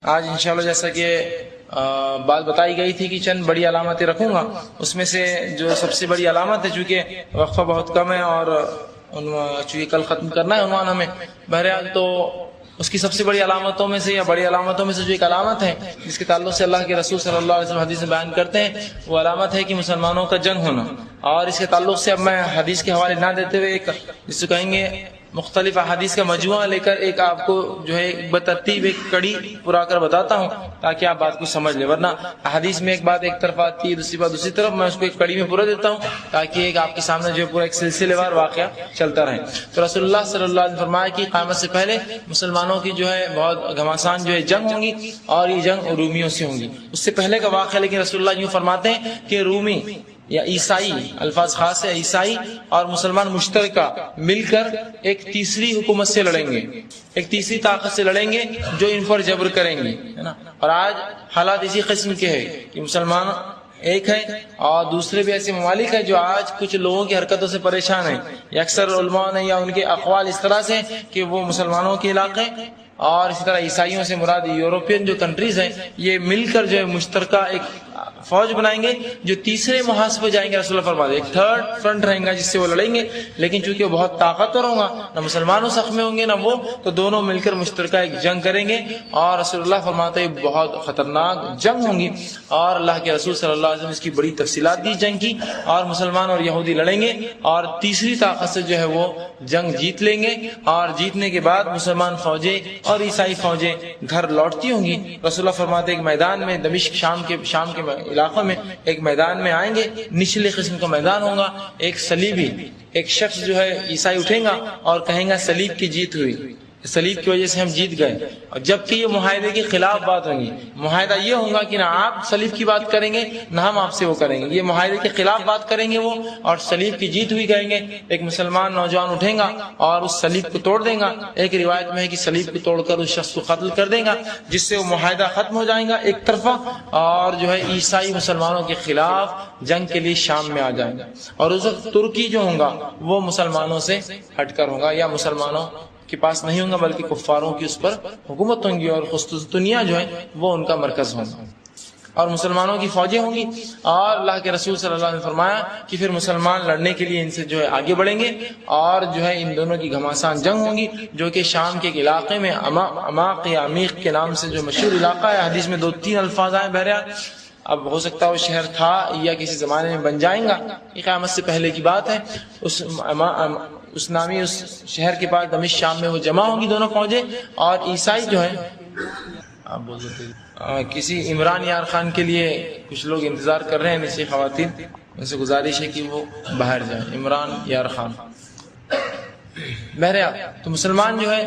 آج انشاءاللہ جیسا کہ بات بتائی گئی تھی کہ چند بڑی علامتیں رکھوں گا، اس میں سے جو سب سے بڑی علامت ہے، چونکہ وقفہ بہت کم ہے اور چونکہ کل ختم کرنا ہے عنوان ہمیں، بہرحال تو اس کی سب سے بڑی علامتوں میں سے یا بڑی علامتوں میں سے جو ایک علامت ہے جس کے تعلق سے اللہ کے رسول صلی اللہ علیہ وسلم حدیث میں بیان کرتے ہیں، وہ علامت ہے کہ مسلمانوں کا جنگ ہونا۔ اور اس کے تعلق سے اب میں حدیث کے حوالے نہ دیتے ہوئے ایک جس کو کہیں گے مختلف احادیث کا مجموعہ لے کر ایک آپ کو جو ہے ایک بترتیب ایک کڑی پورا کر بتاتا ہوں تاکہ آپ بات کو سمجھ لیں، ورنہ احادیث میں ایک بات ایک طرف آتی ہے، دوسری بات دوسری طرف، میں اس کو ایک کڑی میں پورا دیتا ہوں تاکہ ایک آپ کے سامنے جو ہے پورا ایک سلسلے وار واقعہ چلتا رہے۔ تو رسول اللہ صلی اللہ علیہ وسلم نے فرمایا کہ قیامت سے پہلے مسلمانوں کی جو ہے بہت گھماسان جو ہے جنگ ہوں گی، اور یہ جنگ رومیوں سے ہوں گی۔ اس سے پہلے کا واقعہ لیکن رسول اللہ یوں فرماتے ہیں کہ رومی یا عیسائی، الفاظ خاص ہے، عیسائی اور مسلمان مشترکہ مل کر ایک تیسری حکومت سے لڑیں گے، ایک تیسری طاقت سے لڑیں گے جو ان پر جبر کریں گے، ہے نا۔ اور آج حالات اسی قسم کے ہیں کہ مسلمان ایک ہے اور دوسرے بھی ایسے ممالک ہیں جو آج کچھ لوگوں کی حرکتوں سے پریشان ہیں، یا اکثر علماء نے یا ان کے اقوال اس طرح سے کہ وہ مسلمانوں کے علاقے اور اسی طرح عیسائیوں سے مراد یورپین جو کنٹریز ہیں، یہ مل کر جو ہے مشترکہ ایک فوج بنائیں گے جو تیسرے محاذ پہ جائیں گے۔ رسول اللہ فرماتے ہیں ایک تھرڈ فرنٹ رہیں گا جس سے وہ لڑیں گے، لیکن چونکہ وہ بہت طاقتور ہوں گا، نہ مسلمانوں سخت میں ہوں گے نہ وہ، تو دونوں مل کر مشترکہ ایک جنگ کریں گے، اور رسول اللہ فرماتے ہیں بہت خطرناک جنگ ہوں گی، اور اللہ کے رسول صلی اللہ علیہ وسلم نے اس کی بڑی تفصیلات دی جنگ کی، اور مسلمان اور یہودی لڑیں گے اور تیسری طاقت سے جو ہے وہ جنگ جیت لیں گے، اور جیتنے کے بعد مسلمان فوجیں اور عیسائی فوجیں گھر لوٹتی ہوں گی۔ رسول اللہ فرماتے ہیں ایک میدان میں دمشق شام کے علاقوں میں ایک میدان میں آئیں گے، نچلے قسم کا میدان ہوگا، ایک صلیبی ایک شخص جو ہے عیسائی اٹھیں گا اور کہیں گا صلیب کی جیت ہوئی، صلیب کی وجہ سے ہم جیت گئے، اور جبکہ یہ معاہدے کے خلاف بات ہوگی۔ معاہدہ یہ ہوگا کہ نہ آپ صلیب کی بات کریں گے نہ ہم آپ سے وہ کریں گے، یہ معاہدے کے خلاف بات کریں گے وہ، اور صلیب کی جیت ہوئی کہیں گے۔ ایک مسلمان نوجوان اٹھیں گا اور اس صلیب کو توڑ دیں گا، ایک روایت میں ہے کہ صلیب کو توڑ کر اس شخص کو قتل کر دیں گا، جس سے وہ معاہدہ ختم ہو جائے گا ایک طرفہ، اور جو ہے عیسائی مسلمانوں کے خلاف جنگ کے لیے شام میں آ جائیں گا، اور اس وقت ترکی جو ہوگا وہ مسلمانوں سے ہٹ کر ہوگا، یا مسلمانوں کے پاس نہیں ہوں گا بلکہ کفاروں کی اس پر حکومت ہوں گی، اور قسطنطنیہ جو ہے وہ ان کا مرکز ہوگا، اور مسلمانوں کی فوجیں ہوں گی۔ اور اللہ کے رسول صلی اللہ علیہ وسلم نے فرمایا کہ پھر مسلمان لڑنے کے لیے ان سے جو ہے آگے بڑھیں گے، اور جو ہے ان دونوں کی گھماسان جنگ ہوں گی، جو کہ شام کے ایک علاقے میں عماق یا عمیق کے نام سے جو مشہور علاقہ ہے، حدیث میں 2-3 الفاظ آئے، بہرحال اب ہو سکتا ہے وہ شہر تھا یا کسی زمانے میں بن جائیں گا، یہ قیامت سے پہلے کی بات ہے۔ اس نامی اس شہر کے پاس دمشق شام میں وہ جمع ہوں گی دونوں فوجیں، اور عیسائی جو ہیں آپ بول سکتے کسی عمران یار خان کے لیے کچھ لوگ انتظار کر رہے ہیں، نیچے خواتین، ان سے گزارش ہے کہ وہ باہر جائیں، عمران یار خان۔ بہرحال تو مسلمان جو ہے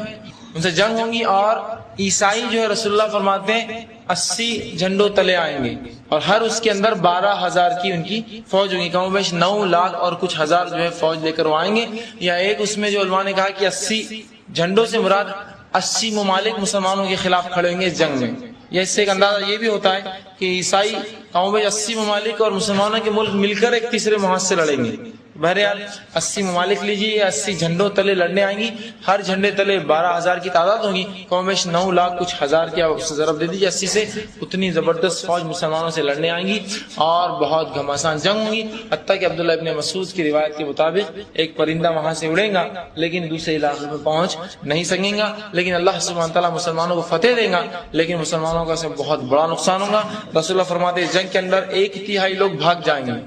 ان سے جنگ ہوں گی، اور عیسائی جو ہے رسول اللہ فرماتے ہیں 80 جھنڈوں تلے آئیں گے، اور ہر اس کے اندر 12,000 کی ان کی فوج ہوگی، کم و بیش 9 لاکھ اور کچھ ہزار جو ہے فوج لے کر وہ آئیں گے۔ یا ایک اس میں جو علماء نے کہا کہ 80 جھنڈوں سے مراد 80 ممالک مسلمانوں کے خلاف کھڑے ہوں گے اس جنگ میں، یا اس سے ایک اندازہ یہ بھی ہوتا ہے کہ عیسائی کم و بیش 80 ممالک اور مسلمانوں کے ملک مل کر ایک تیسرے محاذ سے لڑیں گے۔ بہرحال 80 ممالک لیجیے، 80 جھنڈوں تلے لڑنے آئیں گی، ہر جھنڈے تلے 12,000 کی تعداد ہوگی، کم و بیش 9 لاکھ کچھ ہزار کی آپ ضرب دے دیجیے 80 سے، اتنی زبردست فوج مسلمانوں سے لڑنے آئیں گی، اور بہت گھماسان جنگ ہوگی، حتیٰ کہ عبداللہ ابن مسعود کی روایت کے مطابق ایک پرندہ وہاں سے اڑے گا لیکن دوسرے علاقے میں پہنچ نہیں سکیں گا، لیکن اللہ سبحانہ تعالیٰ مسلمانوں کو فتح دے گا، لیکن مسلمانوں کا اس میں بہت بڑا نقصان ہوگا۔ رسول اللہ فرماتے ہیں جنگ کے اندر 1/3 لوگ بھاگ جائیں گے،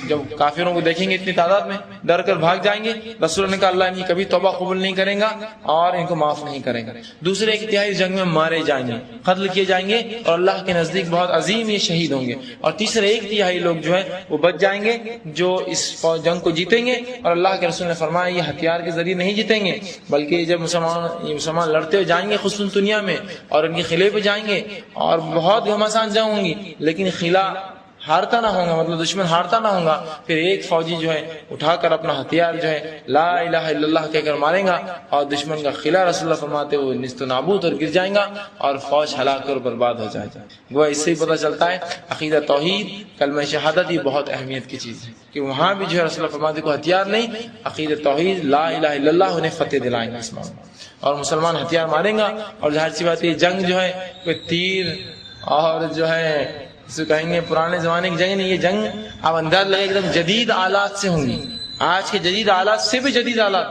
جب کافروں کو دیکھیں گے اتنی تعداد میں ڈر کر بھاگ جائیں گے، رسول اللہ نے کہا اللہ ان کی کبھی توبہ قبول نہیں کرے گا اور ان کو معاف نہیں کرے گا۔ دوسرے 1/3 جنگ میں مارے جائیں گے، قتل کیے جائیں گے، اور اللہ کے نزدیک بہت عظیم یہ شہید ہوں گے، اور تیسرے 1/3 لوگ جو ہے وہ بچ جائیں گے جو اس جنگ کو جیتیں گے، اور اللہ کے رسول نے فرمایا یہ ہتھیار کے ذریعے نہیں جیتیں گے، بلکہ جب مسلمان لڑتے ہوئے جائیں گے قسطنطنیہ میں اور ان کے قلعے پہ جائیں گے، اور بہت گھماسان جنگ ہوں گی، لیکن قلعہ ہارتا نہ ہوگا، مطلب دشمن ہارتا نہ ہوگا، پھر ایک فوجی جو ہے اٹھا کر اپنا ہتھیار جو ہے لا الہ الا اللہ کہہ کر مارے گا، اور دشمن کا قلعہ رسول اللہ فرماتے وہ نیست و نابود اور گر جائیں گا، اور فوج ہلاک اور برباد ہو جائے گا۔ وہ اس سے ہی پتہ چلتا ہے عقیدہ توحید کلمہ شہادت یہ بہت اہمیت کی چیز ہے، کہ وہاں بھی جو ہے رسول اللہ فرماتے کو ہتھیار نہیں، عقیدہ توحید لا الہ الا اللہ انہیں فتح دلائیں گے اس معاملے میں۔ اور مسلمان ہتھیار ماریں گا. اور ظاہر سی بات ہے جنگ جو ہے کوئی تیر اور جو ہے اسے کہیں گے پرانے زمانے کی جنگ نہیں, یہ جنگ آپ انداز لگے ایک دم جدید آلات سے ہوں گی. آج کے جدید آلات سے بھی جدید آلات,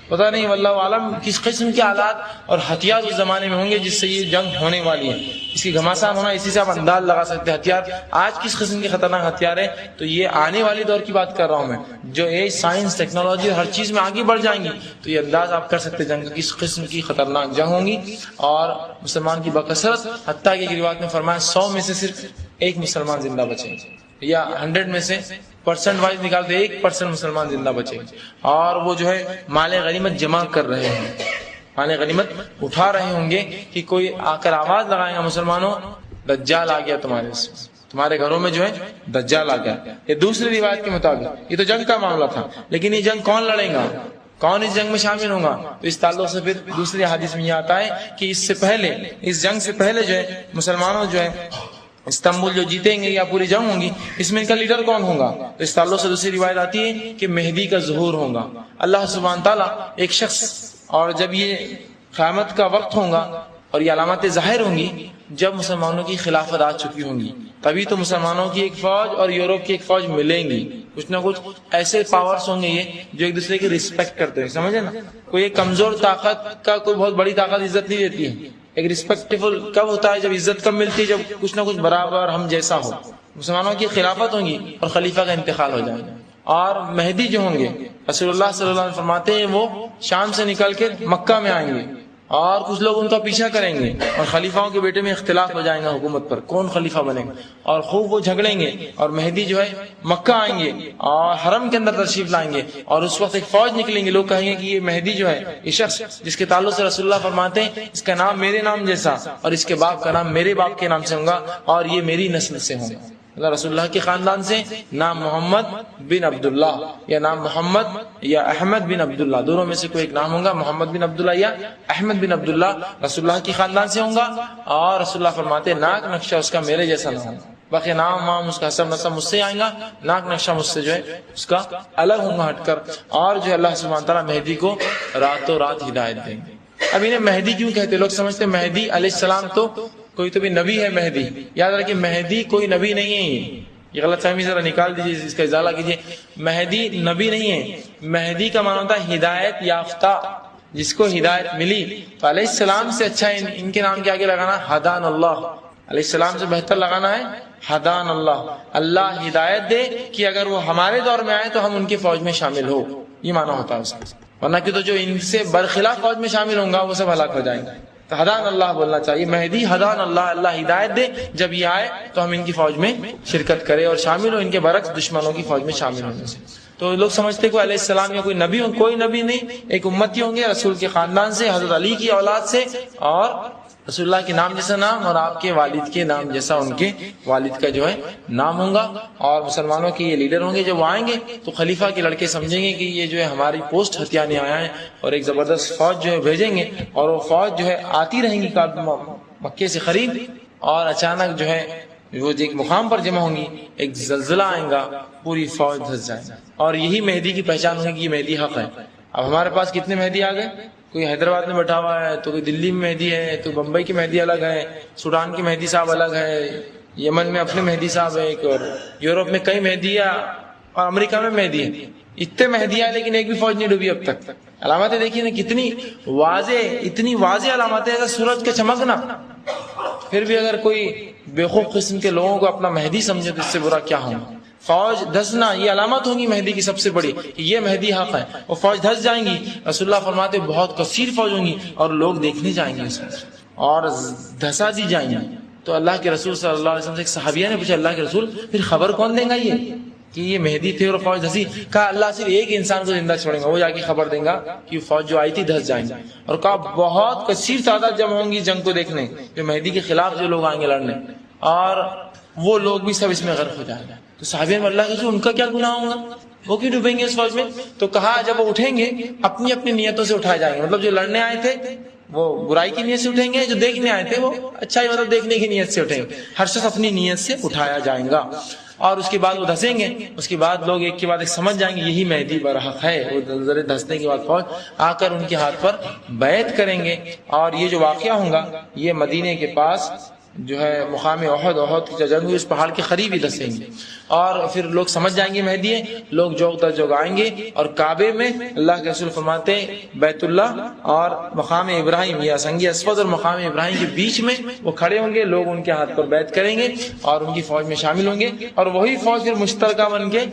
پتہ نہیں واللہ عالم کس قسم کے آلات اور ہتھیار اس زمانے میں ہوں گے جس سے یہ جنگ ہونے والی ہے. اس کی گھماسان ہونا اسی سے آپ انداز لگا سکتے ہیں ہتھیار آج کس قسم کے خطرناک ہتھیار ہے. تو یہ آنے والے دور کی بات کر رہا ہوں میں, جو ایج سائنس ٹیکنالوجی ہر چیز میں آگے بڑھ جائیں گی تو یہ انداز آپ کر سکتے جنگ کا کس قسم کی خطرناک جنگ ہوں گی. اور مسلمان کی بکثرت, حتیٰ کہ روایت میں فرمایا 100 میں سے صرف ایک مسلمان زندہ بچے گا, یا 100 میں سے پرسنٹ وائز نکالتے 1% مسلمان زندہ بچے گا. اور وہ جو ہے مال غنیمت جمع کر رہے ہیں, مال غنیمت اٹھا رہے ہوں گے کہ کوئی آ کر آواز لگائے گا مسلمانوں دجال آ گیا تمہارے گھروں میں جو ہے دجال آ گیا. یہ دوسری روایت کے مطابق یہ تو جنگ کا معاملہ تھا, لیکن یہ جنگ کون لڑے گا, کون اس جنگ میں شامل ہوگا؟ تو اس تعلق سے پھر دوسری حدیث میں یہ آتا ہے کہ اس سے پہلے, اس جنگ سے پہلے جو ہے مسلمانوں جو ہے استنبول جو جیتیں گے یا پوری جنگ ہوں گی, اس میں ان کا لیڈر کون ہوگا؟ تو اس تعلق سے دوسری روایت آتی ہے کہ مہدی کا ظہور ہوگا. اللہ سبحانہ تعالیٰ ایک شخص, اور جب یہ قیامت کا وقت ہوگا اور یہ علامات ظاہر ہوں گی جب مسلمانوں کی خلافت آ چکی ہوں گی, تبھی تو مسلمانوں کی ایک فوج اور یورپ کی ایک فوج ملیں گی. کچھ نہ کچھ ایسے پاورز ہوں گے یہ جو ایک دوسرے کی رسپیکٹ کرتے ہیں, سمجھے نا. کوئی ایک کمزور طاقت کا کوئی بہت بڑی طاقت عزت نہیں دیتی ہے. ایک ریسپیکٹیبل کب ہوتا ہے؟ جب عزت کم ملتی ہے, جب کچھ نہ کچھ برابر ہم جیسا ہو. مسلمانوں کی خلافت ہوں گی اور خلیفہ کا انتقال ہو جائے گا. اور مہدی جو ہوں گے رسول اللہ صلی اللہ علیہ وسلم فرماتے ہیں وہ شام سے نکل کے مکہ میں آئیں گے اور کچھ لوگ ان کا پیچھا کریں گے اور خلیفاؤں کے بیٹے میں اختلاف ہو جائے گا حکومت پر, کون خلیفہ بنے گا, اور خوب وہ جھگڑیں گے. اور مہدی جو ہے مکہ آئیں گے اور حرم کے اندر تشریف لائیں گے, اور اس وقت ایک فوج نکلیں گے. لوگ کہیں گے کہ یہ مہدی جو ہے یہ شخص جس کے تعلق سے رسول اللہ فرماتے ہیں اس کا نام میرے نام جیسا اور اس کے باپ کا نام میرے باپ کے نام سے ہوگا اور یہ میری نسل سے ہوگا. رسول اللہ کے خاندان سے نام محمد بن عبداللہ یا نام محمد یا احمد بن عبداللہ, دونوں میں سے کوئی ایک نام ہوگا, محمد بن عبداللہ یا احمد بن عبداللہ رسول اللہ کے خاندان سے ہوگا. اور رسول اللہ فرماتے ناک نقشہ اس کا میرے جیسا نہ ہوگا, باقی نام وام اس کا حسب نسب مجھ سے آئیں گا, ناک نقشہ مجھ سے جو ہے اس کا الگ ہوں گا ہٹ کر. اور جو اللہ سبحانہ تعالیٰ مہدی کو راتوں رات ہدایت دیں گے. اب انہیں مہدی کیوں کہتے؟ لوگ سمجھتے ہیں مہدی علیہ السلام تو کوئی تو بھی نبی ہے. مہدی یاد رکھیں مہدی کوئی نبی نہیں ہے, یہ غلط فہمی ذرا نکال دیجیے, اس کا ازالہ کیجیے. مہدی نبی نہیں ہے, مہدی کا معنی ہوتا ہے ہدایت یافتہ, جس کو ہدایت ملی. تو علیہ السلام سے اچھا ان کے نام کے آگے لگانا ہدان اللہ, علیہ السلام سے بہتر لگانا ہے ہدان اللہ. اللہ ہدایت دے کہ اگر وہ ہمارے دور میں آئے تو ہم ان کی فوج میں شامل ہو, یہ معنی ہوتا ہے اس کا. ورنہ کہ تو جو ان سے برخلاف فوج میں شامل ہوں گا وہ سب ہلاک ہو جائیں گے. تو ہدان اللہ بولنا چاہیے. مہدی ہدان اللہ, اللہ ہدایت دے جب یہ آئے تو ہم ان کی فوج میں شرکت کریں اور شامل ہو ان کے برعکس دشمنوں کی فوج میں شامل ہونے سے. تو لوگ سمجھتے کوئی علیہ السلام یا کوئی نبی ہوں, کوئی نبی نہیں, ایک امتی ہوں گے رسول کے خاندان سے, حضرت علی کی اولاد سے, اور رسول اللہ کے نام جیسا نام اور آپ کے والد کے نام جیسا ان کے والد کا جو ہے نام ہوگا. اور مسلمانوں کے یہ لیڈر ہوں گے. جب وہ آئیں گے تو خلیفہ کے لڑکے سمجھیں گے کہ یہ جو ہے ہماری پوسٹ ہتھیانے آیا ہے, اور ایک زبردست فوج جو ہے بھیجیں گے, اور وہ فوج جو ہے آتی رہیں گی مکے سے قریب, اور اچانک جو ہے وہ ایک مقام پر جمع ہوں گی, ایک زلزلہ آئے گا, پوری فوج دھس جائے گا. اور یہی مہدی کی پہچان ہوگی کہ یہ مہدی حق ہے. اب ہمارے پاس کتنے مہدی آ گئے, کوئی حیدرآباد میں بیٹھا ہوا ہے, تو کوئی دلی میں مہدی ہے, تو بمبئی کی مہدی الگ ہے, سوڈان کی مہدی صاحب الگ ہے, یمن میں اپنے مہدی صاحب ہے ایک, اور یورپ میں کئی مہدی ہے, اور امریکہ میں مہدی ہے. اتنے مہدی ہے لیکن ایک بھی فوج نہیں ڈوبی اب تک. علامتیں دیکھیے نا کتنی واضح, اتنی واضح علامتیں, اگر سورج کا چمکنا, پھر بھی اگر کوئی بیوقوف قسم کے لوگوں کو اپنا مہدی سمجھے تو اس سے برا کیا ہوگا. فوج دھسنا یہ علامت ہوگی مہدی کی سب سے بڑی کہ یہ مہدی حق ہے. وہ فوج دھس جائیں گی, رسول اللہ فرماتے بہت کثیر فوج ہوں گی اور لوگ دیکھنے جائیں گے اس میں اور دھسا دی جائیں گے. تو اللہ کے رسول صلی اللہ علیہ وسلم سے ایک صحابیہ نے پوچھا, اللہ کے رسول پھر خبر کون دیں گا یہ کہ یہ مہدی تھے اور فوج دھسی؟ کہا اللہ صرف ایک انسان کو زندہ چھوڑیں گا, وہ جا کے خبر دیں گا کہ فوج جو آئی تھی دھس جائیں گے. اور کہا بہت کثیر تعداد جمع ہوں گی جنگ کو دیکھنے, جو مہدی کے خلاف جو لوگ آئیں گے لڑنے, اور وہ لوگ بھی سب اس میں غرق ہو جائیں گے. تو صحابہ میں اللہ کے رسول ان کا کیا گناہ ہوگا, وہ کیوں ڈوبیں گے اس فوج میں؟ تو کہا جب وہ اٹھیں گے اپنی اپنی نیتوں سے اٹھائے جائیں گے. مطلب جو لڑنے آئے تھے وہ برائی کی نیت سے اٹھیں گے, جو دیکھنے آئے تھے وہ اچھائی مطلب دیکھنے کی نیت سے اٹھیں گے. ہر شخص اپنی نیت سے اٹھایا جائے گا. اور اس کے بعد وہ دھسیں گے. اس کے بعد لوگ ایک کے بعد ایک سمجھ جائیں گے یہی مہدی برحق ہے. وہ ذرے دھسنے کے بعد فوج آ کر ان کے ہاتھ پر بیعت کریں گے. اور یہ جو واقعہ ہوگا یہ مدینے کے پاس جو ہے مقام احد کی جنگ ہوئی اس پہاڑ کے قریب ہی دسیں گے. اور پھر لوگ سمجھ جائیں گے مہدی ہے. لوگ جوگ در جوگ آئیں گے اور کعبے میں اللہ کے رسول فرماتے ہیں بیت اللہ اور مقام ابراہیم یا سنگ اسود اور مقام ابراہیم کے بیچ میں وہ کھڑے ہوں گے. لوگ ان کے ہاتھ پر بیعت کریں گے اور ان کی فوج میں شامل ہوں گے. اور وہی فوج پھر مشترکہ بن کے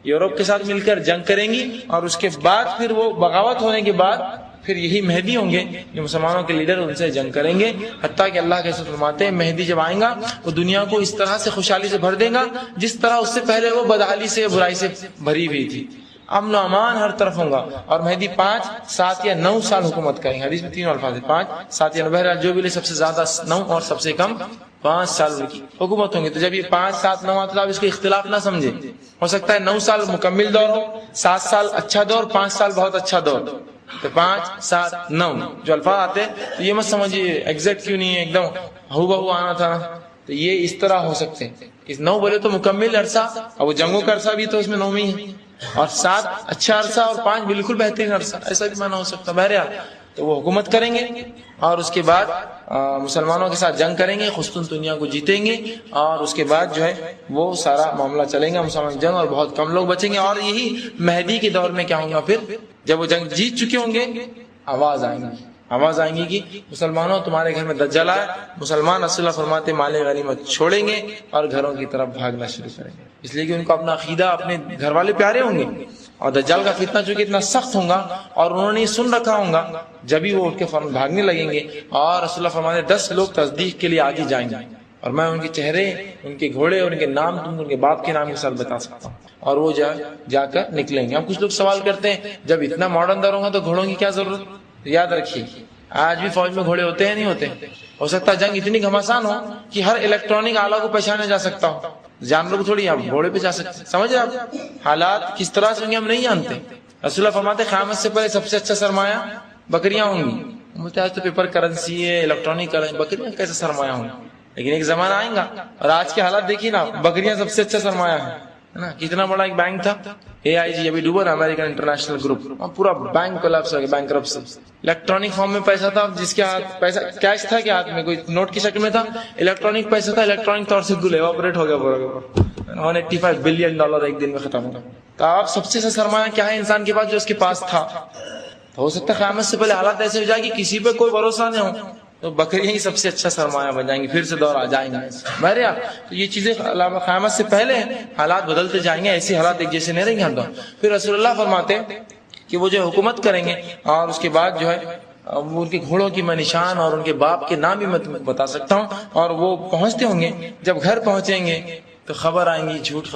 یورپ کے ساتھ مل کر جنگ کریں گی. اور اس کے بعد پھر وہ بغاوت ہونے کے بعد پھر یہی مہدی ہوں گے جو مسلمانوں کے لیڈر ان سے جنگ کریں گے. حتیٰ کہ اللہ کے رسول فرماتے ہیں مہدی جب آئیں گا وہ دنیا کو اس طرح سے خوشحالی سے بھر دے گا جس طرح اس سے پہلے وہ بدحالی سے برائی سے بھری ہوئی تھی. امن و امان ہر طرف ہوگا. اور مہدی 5, 7 یا 9 سال حکومت کریں گے. حدیث میں 3 الفاظ ہیں 5, 7 یا 9. بہرحال جو بھی سب سے زیادہ 9 اور سب سے کم 5 سال کی حکومت ہوں گے. تو جب یہ 5, 7, 9 آتا ہے اس کو اختلاف نہ سمجھے. ہو سکتا ہے 9 سال مکمل دور ہو, 7 سال اچھا دور, 5 سال بہت اچھا دور. تو 5, 7, 9 جو الفاظ آتے ہیں تو یہ مت سمجھیے ایگزیکٹ کیوں نہیں ہے, ایک دم ہو بہو آنا تھا. تو یہ اس طرح ہو سکتے ہیں. اس 9 بولے تو مکمل عرصہ, اور وہ جنگوں کا عرصہ بھی تو اس میں 9 میں ہی ہے. اور 7 اچھا عرصہ اور 5 بالکل بہترین عرصہ, ایسا بھی معنی ہو سکتا. بہرحال تو وہ حکومت کریں گے اور اس کے بعد مسلمانوں کے ساتھ جنگ کریں گے, قسطنطنیہ دنیا کو جیتیں گے. اور اس کے بعد جو ہے وہ سارا معاملہ چلیں گا مسلمان جنگ, اور بہت کم لوگ بچیں گے. اور یہی مہدی کے دور میں کیا ہوگا, پھر جب وہ جنگ جیت چکے ہوں گے آواز آئیں گی کہ مسلمانوں تمہارے گھر میں دجال آئے. مسلمان رسول اللہ فرماتے مال غنیمت چھوڑیں گے اور گھروں کی طرف بھاگنا شروع کریں گے, اس لیے کہ ان کو اپنا عقیدہ اپنے گھر والے پیارے ہوں گے. اور دجال کا فتنہ چونکہ اتنا سخت ہوگا اور انہوں نے سن رکھا ہوگا, جبھی وہ اٹھ کے فوراً بھاگنے لگیں گے. اور رسول اللہ فرماتے 10 لوگ تصدیق کے لیے آگے جائیں گے اور میں ان کے چہرے, ان کے گھوڑے اور ان کے نام تم ان کے باپ کے نام کے ساتھ بتا سکتا ہوں. اور وہ جا کر نکلیں گے. اب کچھ لوگ سوال کرتے ہیں جب اتنا ماڈرن دور ہوگا تو گھوڑوں کی کیا ضرورت. یاد رکھیے آج بھی فوج میں گھوڑے ہوتے ہیں نہیں ہوتے. ہو سکتا ہے جنگ اتنی گھمسان ہو کہ ہر الیکٹرانک آلہ کو پہچانا جا سکتا ہو, جانوروں کو تھوڑی آپ گھوڑے پہ جا سکتے. سمجھ رہے آپ حالات کس طرح سے ہوں گے ہم نہیں جانتے. رسول اللہ فرماتے قیامت سے پہلے سب سے اچھا سرمایہ بکریاں ہوں گی. بولتے آج تو پیپر کرنسی ہے, الیکٹرانک کرنسی, بکریاں کیسے سرمایہ ہوں گی. لیکن ایک زمانہ آئے گا اور آج کے حالات دیکھیے نا, بکریاں سب سے اچھا سرمایہ ہے نا. کتنا بڑا ایک بینک تھا AIG, ابھی ڈوبا نا, امریکن انٹرنیشنل گروپ, پورا بینک کولیپس ہو گیا, بینکرپسی. الیکٹرانک فارم میں پیسہ تھا, جس کے ہاتھ پیسہ کیش تھا کہ ہاتھ میں کوئی نوٹ کی شکل میں تھا. الیکٹرانک پیسہ تھا, الیکٹرانک طور سے گل ایواپوریٹ ہو گیا پورا. $185 بلین ایک دن میں ختم ہو گیا. تو آپ سب سے سرمایہ کیا ہے انسان کے پاس جو اس کے پاس تھا. تو ہو سکتا ہے قیامت سے پہلے حالات ایسے ہو جائے کہ کسی پہ کوئی بھروسہ نہیں ہو, تو بکریاں ہی سب سے اچھا سرمایہ بن جائیں گی. پھر سے دور آ جائیں گے. بہرحال تو یہ چیزیں قیامت سے پہلے حالات بدلتے جائیں گے, ایسے حالات ایک جیسے نہیں رہیں گے ہر دور. پھر رسول اللہ فرماتے کہ وہ جو حکومت کریں گے اور اس کے بعد جو ہے ان کے گھوڑوں کی میں نشان اور ان کے باپ کے نام بھی میں تمہیں بتا سکتا ہوں. اور وہ پہنچتے ہوں گے, جب گھر پہنچیں گے تو خبر آئیں گی جھوٹی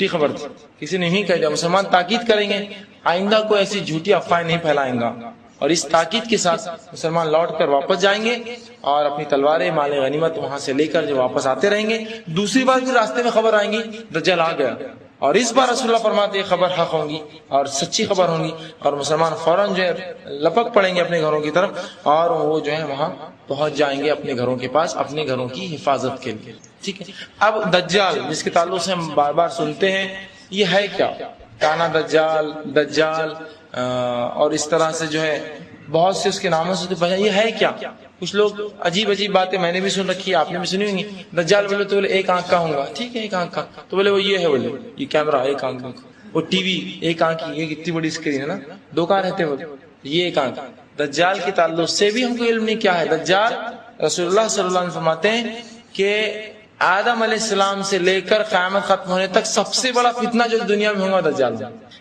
خبر تھی, کسی نے نہیں کہا. جب مسلمان تاکید کریں گے آئندہ کوئی ایسی جھوٹی افواہیں نہیں پھیلائیں گا. اور اس تاکید کے ساتھ مسلمان لوٹ کر واپس جائیں گے اور اپنی تلواریں مال غنیمت وہاں سے لے کر جو واپس آتے رہیں گے. دوسری بار بھی راستے میں خبر آئیں گی دجال آ گیا, اور اس بار رسول اللہ فرماتے یہ خبر حق ہوں گی اور سچی خبر ہوں گی. اور مسلمان فوراً جو ہے لپک پڑیں گے اپنے گھروں کی طرف اور وہ جو ہے وہاں پہنچ جائیں گے اپنے گھروں کے پاس, اپنے گھروں کی حفاظت کے لیے. ٹھیک ہے. اب دجال جس کے تعلق سے ہم بار بار سنتے ہیں, یہ ہے کیا؟ کانا دجال اور اس طرح سے جو ہے بہت سے اس کے ناموں سے تو پہچان. یہ ہے کیا؟ کچھ لوگ عجیب باتیں میں نے بھی سن رکھی ہے, آپ نے بھی سنی ہوں گی. دجال بولے تو بولے ایک آنکھ کا ہوں گا. ٹھیک ہے, ایک آنکھ کا تو بولے وہ یہ ہے, بولے یہ کیمرہ ایک آنکھ کا, وہ ٹی وی ایک آنکھ کی, ایک اتنی بڑی اسکرین ہے نا, 2 کان رہتے ہیں, یہ ایک آنکھ. دجال کے تعلق سے بھی ہم کو علم نہیں کیا ہے. دجال رسول اللہ صلی اللہ علیہ وسلم فرماتے ہیں کہ آدم علیہ السلام سے لے کر قیامت ختم ہونے تک سب سے بڑا فتنہ جو دنیا میں ہوگا دجال,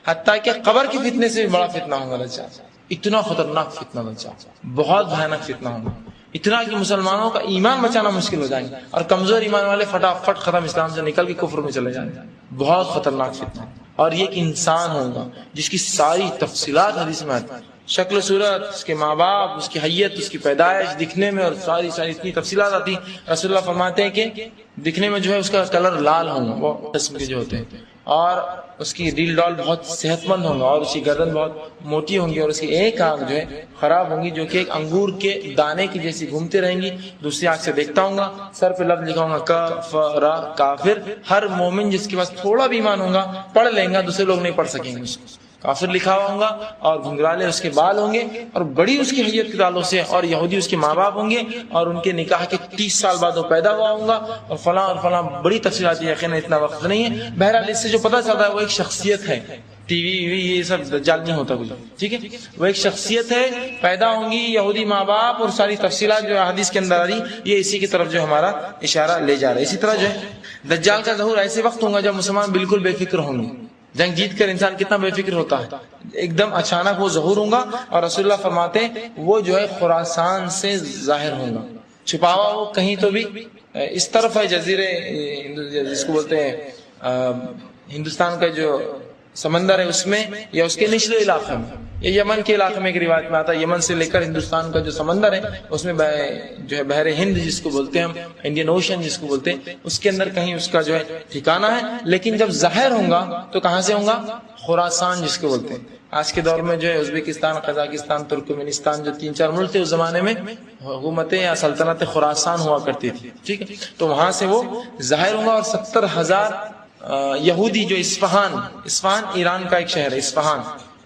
حتیٰ کہ قبر کی فتنے سے بھی بڑا فتنہ ہوگا دجال. اتنا خطرناک فتنہ دجال, بہت بھیانک فتنہ ہوگا, اتنا کہ مسلمانوں کا ایمان بچانا مشکل ہو جائیں گے اور کمزور ایمان والے فٹافٹ ختم اسلام سے نکل کے کفر میں چلے جائیں گے. بہت خطرناک فتنہ. اور یہ ایک انسان ہوگا جس کی ساری تفصیلات حدیث میں آتی, شکل و صورت, اس کے ماں باپ, اس کی حیت, اس کی پیدائش, دکھنے میں, اور ساری اتنی تفصیلات آتی. رسول اللہ فرماتے ہیں کہ دکھنے میں جو ہے اس کا کلر لال ہوگا, وہ قسم کے جو ہوتے ہیں, اور اس کی ڈیل ڈال بہت صحت مند ہوں گا اور اس کی گردن بہت موٹی ہوں گی اور اس کی ایک آنکھ جو ہے خراب ہوں گی جو کہ ایک انگور کے دانے کی جیسی گھومتے رہیں گی، دوسری آنکھ سے دیکھتا ہوں گا، سر پہ لفظ لکھا ہوں گا کفر کافر، ہر مومن جس کے پاس تھوڑا بھی ایمان ہوگا پڑھ لیں گا، دوسرے لوگ نہیں پڑھ سکیں گے اس کو، کافر لکھا ہوا ہوگا اور گھنگرالے اس کے بال ہوں گے اور بڑی اس کی حیت کے تعلق سے، اور یہودی اس کے ماں باپ ہوں گے اور ان کے نکاح کے 30 سال بعد وہ پیدا ہوا ہوں گا اور فلاں بڑی تفصیلات، یقیناً اتنا وقت نہیں ہے، بہرحال اس سے جو پتہ چلتا ہے وہ ایک شخصیت ہے، ٹی وی یہ سب دجال نہیں ہوتا کچھ، ٹھیک ہے، وہ ایک شخصیت ہے، پیدا ہوں گی یہودی ماں باپ، اور ساری تفصیلات جو حدیث کے اندر آ رہی یہ اسی کی طرف جو ہمارا اشارہ لے جا رہا ہے۔ اسی طرح جو ہے دجال کا ظہور ایسے وقت ہوگا جب مسلمان بالکل بے فکر ہوں گے، جنگ جیت کر انسان کتنا بے فکر ہوتا ہے، ایک دم اچانک وہ ظہور ہوگا، اور رسول اللہ فرماتے ہیں وہ جو ہے خراسان سے ظاہر ہوگا، چھپا ہوا وہ کہیں تو بھی اس طرف ہے، جزیرے جس کو بولتے ہیں ہندوستان کا جو سمندر ہے اس میں یا اس کے نچلے علاقے میں، یا یمن کے علاقے میں ایک روایت میں آتا ہے یمن سے لے کر ہندوستان کا جو سمندر ہے اس میں جو ہے بحر ہند جس کو بولتے ہیں ہم، انڈین اوشن جس کو بولتے ہیں، اس کے اندر کہیں اس کا جو ہے ٹھکانہ ہے، لیکن جب ظاہر ہوگا تو کہاں سے ہوگا؟ خراسان جس کو بولتے ہیں۔ آج کے دور میں جو ہے ازبکستان، قزاقستان، ترکمانستان جو 3-4 ملک تھے اس زمانے میں حکومتیں یا سلطنت خراسان ہوا کرتی تھی، ٹھیک ہے، تو وہاں سے وہ ظاہر ہوگا، اور 70,000 یہودی جو اصفہان ایران کا ایک شہر ہے اصفہان،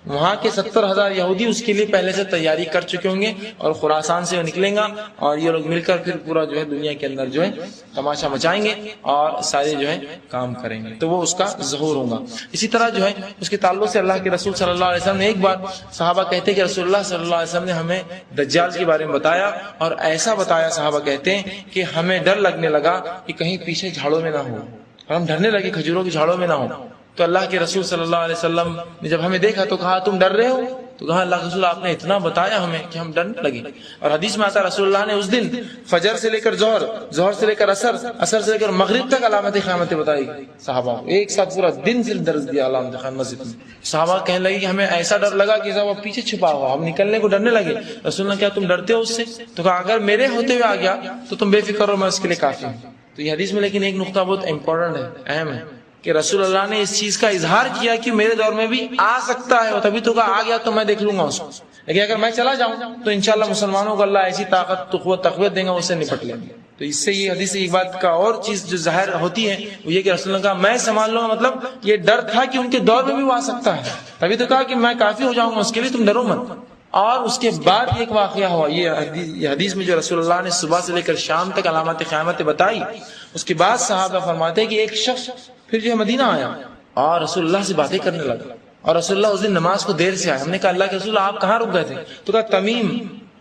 وہاں کے 70,000 یہودی اس کے لیے پہلے سے تیاری کر چکے ہوں گے اور خراسان سے وہ نکلیں گا اور یہ لوگ مل کر پھر پورا جو ہے دنیا کے اندر جو ہے تماشا مچائیں گے اور سارے جو ہے کام کریں گے، تو وہ اس کا ظہور ہوگا۔ اسی طرح جو ہے اس کے تعلق سے اللہ کے رسول صلی اللہ علیہ وسلم نے ایک بار صحابہ کہتے ہیں کہ رسول اللہ صلی اللہ علیہ وسلم نے ہمیں دجال کے بارے میں بتایا، اور ایسا بتایا صحابہ کہتے ہیں کہ ہمیں ڈر لگنے لگا کہ کہیں پیچھے جھاڑوں میں نہ ہو، اور ہم ڈرنے لگے کھجوروں کی جھاڑوں میں نہ ہو، تو اللہ کے رسول صلی اللہ علیہ وسلم نے جب ہمیں دیکھا تو کہا تم ڈر رہے ہو؟ تو کہا اللہ کے رسول آپ نے اتنا بتایا ہمیں کہ ہم ڈرنے لگے۔ اور حدیث میں آتا رسول اللہ نے اس دن فجر سے لے کر ظہر، ظہر سے لے کر عصر سے لے کر مغرب تک علامت قیامت بتائی صحابہ، ایک ساتھ پورا دن صرف درس دیا علامت قیامت مسجد میں۔ صحابہ کہنے لگے کہ ہمیں ایسا ڈر لگا کہ وہ پیچھے چھپا ہوا، ہم نکلنے کو ڈرنے لگے۔ رسول اللہ کیا تم ڈرتے ہو اس سے؟ تو کہا اگر میرے ہوتے ہوئے آ گیا تو تم بے فکر ہو، میں اس کے لیے کافی ہوں۔ تو یہ حدیث میں لیکن ایک نقطہ بہت امپورٹنٹ ہے، اہم ہے، کہ رسول اللہ نے اس چیز کا اظہار کیا کہ میرے دور میں بھی آ سکتا ہے، تبھی تو کہا آ گیا تو میں دیکھ لوں گا اس کو، لیکن اگر میں چلا جاؤں تو انشاءاللہ مسلمانوں کو اللہ ایسی طاقت تقویت دیں گا اس سے نپٹ لیں گے۔ تو اس سے یہ حدیث ایک بات کا اور چیز جو ظاہر ہوتی ہے وہ یہ کہ رسول اللہ کہا میں سنبھال لوں گا، مطلب یہ ڈر تھا کہ ان کے دور میں بھی وہ آ سکتا ہے، تبھی تو کہا کہ میں کافی ہو جاؤں گا اس کے لیے، تم ڈرو مت۔ اور اس کے بعد ایک واقعہ ہوا، یہ حدیث میں جو رسول اللہ نے صبح سے لے کر شام تک علامات قیامت بتائی، اس کے بعد صحابہ فرماتے ہیں کہ ایک شخص پھر جو ہے مدینہ آیا اور رسول اللہ سے باتیں کرنے لگا، اور رسول اللہ اس دن نماز کو دیر سے آئے۔ ہم نے کہا اللہ کے رسول آپ کہاں رک گئے تھے؟ تو کہا تمیم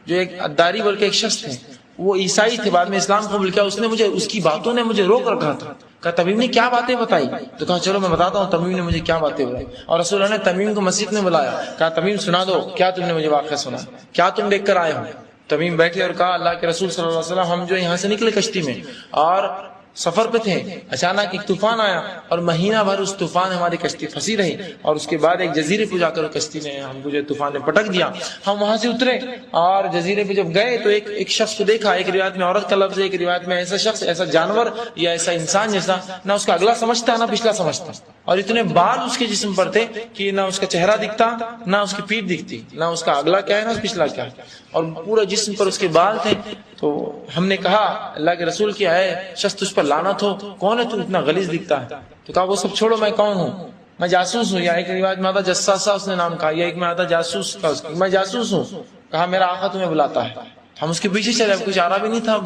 جو ایک اداری بول کے ایک شخص تھے، وہ عیسائی تھے، بعد میں اسلام قبول کیا، اس نے مجھے اس کی باتوں نے مجھے روک رکھا تھا۔ کہا تمیم نے کیا باتیں بتائی؟ تو کہا چلو میں بتاتا ہوں تمیم نے مجھے کیا باتیں بتائی۔ اور رسول اللہ نے تمیم کو مسجد میں بلایا، کہا تمیم سنا دو کیا تم نے مجھے واقعہ سنا، کیا تم دیکھ کر آئے ہو؟ تمیم بیٹھے اور کہا اللہ کے رسول صلی اللہ علیہ وسلم ہم جو یہاں سے نکلے کشتی میں اور سفر پہ تھے، اچانک ایک طوفان آیا اور مہینہ بھر اس طوفان ہماری کشتی پھنسی رہی، اور اس کے بعد ایک جزیرے پہ جا کر کشتی نے ہم کو جو طوفان نے پٹک دیا، ہم وہاں سے اترے اور جزیرے پہ جب گئے تو ایک شخص کو دیکھا، ایک روایت میں عورت کا لفظ ہے، ایک روایت میں ایسا شخص، ایسا جانور یا ایسا انسان جیسا، نہ اس کا اگلا سمجھتا نہ پچھلا سمجھتا، اور اتنے بال اس کے جسم پر تھے کہ نہ اس کا چہرہ دکھتا نہ اس کی پیٹھ دکھتی، نہ اس کا اگلا کیا ہے نہ پچھلا کیا ہے، اور پورا جسم پر اس کے بال تھے۔ تو ہم نے کہا اللہ کے رسول کی اے شخص تجھ پر لعنت ہو، کون ہے تو اتنا غلیظ دکھتا ہے؟ تو کہا وہ سب چھوڑو میں کون ہوں، میں جاسوس ہوں، یا ایک روایت میں آتا جساسا اس نے نام کہا، یا ایک میں آتا جاسوس کا، میں جاسوس ہوں۔ کہا میرا آقا تمہیں بلاتا ہے۔ ہم اس کے پیچھے چلے، اب کچھ آرا بھی نہیں تھا،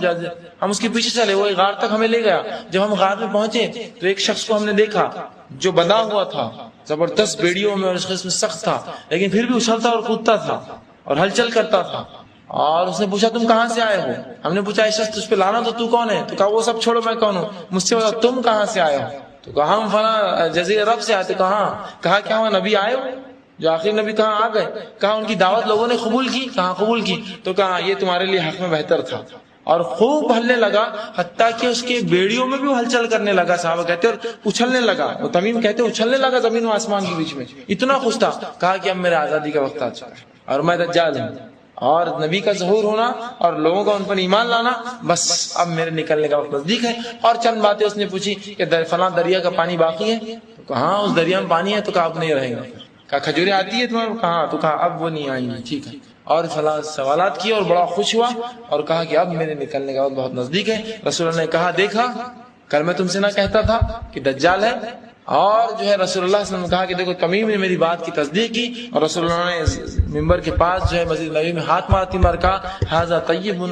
ہم اس کے پیچھے چلے، وہ ایک غار تک ہمیں لے گیا۔ جب ہم غار میں پہنچے تو ایک شخص کو ہم نے دیکھا جو بندھا ہوا تھا زبردست بیڑیوں میں، اور اس قسم سخت تھا، لیکن پھر بھی اچھلتا اور کودتا تھا اور ہلچل کرتا تھا۔ اور اس نے پوچھا تم کہاں سے آئے ہو؟ ہم نے پوچھا شخص تجھ پہ لانا تو کون ہے؟ تو کہا وہ سب چھوڑو میں کون ہوں، مجھ سے بتا تم کہاں سے آئے ہو؟ تو کہا ہم فلاں جزیرے عرب سے آتے۔ کہا کیا ہوا نبی آئے ہو؟ جو آخری نبی کہاں آ گئے؟ کہا ان کی دعوت لوگوں نے قبول کی؟ کہاں قبول کی؟ تو کہا یہ تمہارے لیے حق میں بہتر تھا، اور خوب ہلنے لگا، حتیٰ کہ اس کے بیڑیوں میں بھی وہ ہلچل کرنے لگا، صحابہ کہتے اور اچھلنے لگا، وہ تمیم کہتے اچھلنے لگا زمین و آسمان کے بیچ میں، اتنا خوش تھا۔ کہا کہ اب میرے آزادی کا وقت آ چکا ہے اور میں دجال ہوں، اور نبی کا ظہور ہونا اور لوگوں کا ان پر ایمان لانا، بس اب میرے نکلنے کا وقت نزدیک ہے۔ اور چند باتیں اس نے پوچھی کہ فلاں دریا کا پانی باقی ہے، تو کہا ہاں اس دریا میں پانی ہے، تو کہا اب نہیں رہیں گا۔ کہا کھجوریں آتی ہے تمہارے؟ کہا تو کہا اب وہ نہیں آئیں گی، ٹھیک ہے۔ اور فلاں سوالات کیے اور بڑا خوش ہوا اور کہا کہ اب میرے نکلنے کا وقت بہت نزدیک ہے۔ رسول اللہ نے کہا دیکھا کل میں تم سے نہ کہتا تھا کہ دجال ہے؟ اور جو ہے رسول اللہ صلی اللہ علیہ وسلم نے کہا کہ دیکھو تمیم نے میری بات کی تصدیق کی، اور رسول اللہ نے ممبر کے پاس جو ہے مسجد نبوی میں ہاتھ مارتی مار کہا ھذا طیب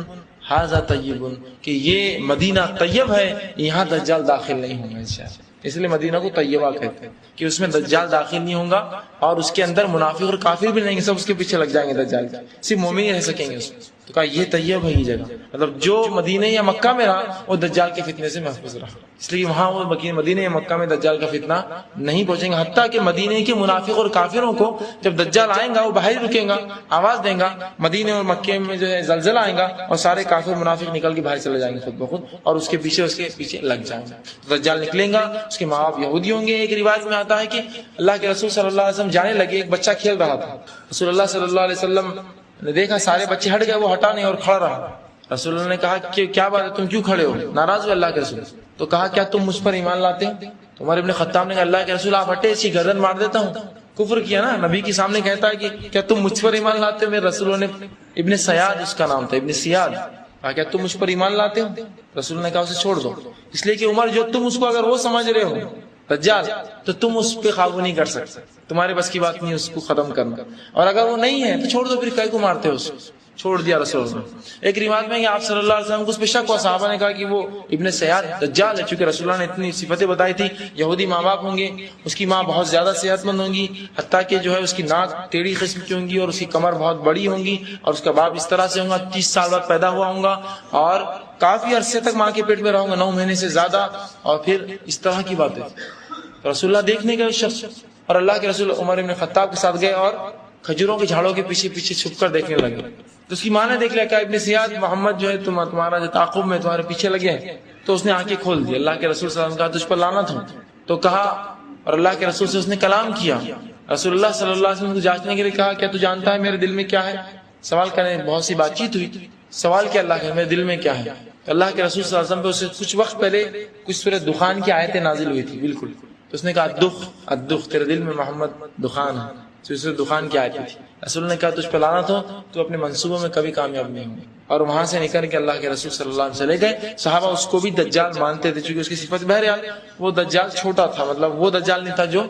ھذا طیب، کہ یہ مدینہ طیب ہے، یہاں دجال داخل نہیں ہوں گا انشاءاللہ۔ اس لیے مدینہ کو طیبہ کہتے ہیں کہ اس میں دجال داخل نہیں ہوں گا، اور اس کے اندر منافق اور کافر بھی نہیں گے، سب اس کے پیچھے لگ جائیں گے دجال کے، صرف مومن ہی رہ سکیں گے اس میں۔ تو کہا یہ طیب ہے یہ جگہ، مطلب جو مدینہ یا مکہ میں رہا وہ دجال کے فتنے سے محفوظ رہا، اس لیے وہاں وہ مدینہ یا مکہ میں دجال کا فتنہ نہیں پہنچیں گا۔ حتیٰ کہ مدینہ کے منافق اور کافروں کو جب دجال آئیں گا وہ باہر رکیں گا، آواز دیں گا، مدینہ اور مکے میں جو ہے زلزلہ آئے گا اور سارے کافر منافق نکل کے باہر چلے جائیں گے خود بخود، اور اس کے پیچھے لگ جائیں گے۔ دجال نکلیں گا، اس کے ماں باپ یہودی ہوں گے۔ ایک روایت میں آتا ہے کہ اللہ کے رسول صلی اللہ علیہ وسلم جانے لگے، ایک بچہ کھیل رہا تھا، رسول اللہ صلی اللہ علیہ وسلم نے دیکھا سارے بچے ہٹ گئے، وہ ہٹا نہیں اور کھڑا رہا۔ رسول اللہ نے کہا کہ کیا بات ہے، تم کیوں کھڑے ہو؟ ناراض ہوئے اللہ کے رسول؟ تو کہا کیا تم مجھ پر ایمان لاتے ہو؟ تو عمر ابن خطاب نے کہا اللہ کے رسول آپ ہٹے، اس کی گردن مار دیتا ہوں۔ کفر کیا نا، نبی کے سامنے کہتا ہے کہ کیا تم مجھ پر ایمان لاتے ہو؟ میرے رسولوں نے ابن سیاد اس کا نام تھا، ابن سیاد، کہا کیا تم مجھ پر ایمان لاتے ہو؟ رسول نے کہا اسے چھوڑ دو، اس لیے کہ عمر جو تم اس کو اگر وہ سمجھ رہے ہو دجال تو تم اس پہ قابو نہیں کر سکتے، تمہارے بس کی بات نہیں اس کو ختم کرنا، اور اگر وہ نہیں ہے تو چھوڑ دو، پھر کئی کو مارتے ہو اس کو؟ چھوڑ دیا رسول اللہ۔ ایک روایت میں کہ آپ صلی اللہ علیہ وسلم کو اس پہ شک ہوا، صحابہ نے کہا کہ وہ ابن سیاد دجال ہے، چونکہ رسول اللہ نے اتنی صفتیں بتائی تھی، یہودی ماں باپ ہوں گے، اس کی ماں بہت زیادہ صحت مند ہوں گی، حتیٰ کہ جو ہے اس کی ناک ٹیڑھی قسم کی ہوں گی اور اس کی کمر بہت بڑی ہوں گی، اور اس کا باپ اس طرح سے ہوں گا، 30 سال بعد پیدا ہوا ہوں گا، اور کافی عرصے تک ماں کے پیٹ میں رہوں گا، 9 مہینے سے زیادہ، اور پھر اس طرح کی باتیں۔ رسول اللہ دیکھنے گئے اس شخص، اور اللہ کے رسول عمر بن خطاب کے ساتھ گئے اور کھجوروں کے جھاڑوں کے پیچھے چھپ کر دیکھنے لگے۔ تو اس کی ماں نے دیکھ لیا کہ ابن سیاد محمد جو ہے تمہارا جو تعاقب میں تمہارے پیچھے لگے ہیں، تو اس نے آنکھیں کھول دی۔ اللہ کے رسول صلی اللہ علیہ وسلم نے کہا تجھ پر لعنت ہو، تو کہا، اور اللہ کے رسول سے اس نے کلام کیا۔ رسول اللہ صلی اللہ علیہ وسلم کو جانچنے کے لیے کہا کیا تو جانتا ہے میرے دل میں کیا ہے؟ سوال کرنے بہت سی بات چیت ہوئی، سوال کیا اللہ کے میرے دل میں کیا ہے؟ تو اللہ کے رسول صلی اللہ علیہ وسلم پہ اسے کچھ وقت پہلے کچھ سورۃ دخان کی آیتیں نازل ہوئی تھی، بالکل، تو اس نے کہا الدخ، تیرے دل میں محمد دخان ہے، سورۃ دخان کی آیتیں تھی۔ رسول نے کہا تجھ پہ لعنت ہو، تو اپنے منصوبوں میں کبھی کامیاب نہیں ہوگی، اور وہاں سے نکل کے اللہ کے رسول صلی اللہ علیہ وسلم چلے گئے۔ صحابہ اس کو بھی دجال مانتے تھے، چونکہ اس کی صفت، بہرحال وہ دجال چھوٹا تھا، مطلب وہ دجال نہیں تھا جو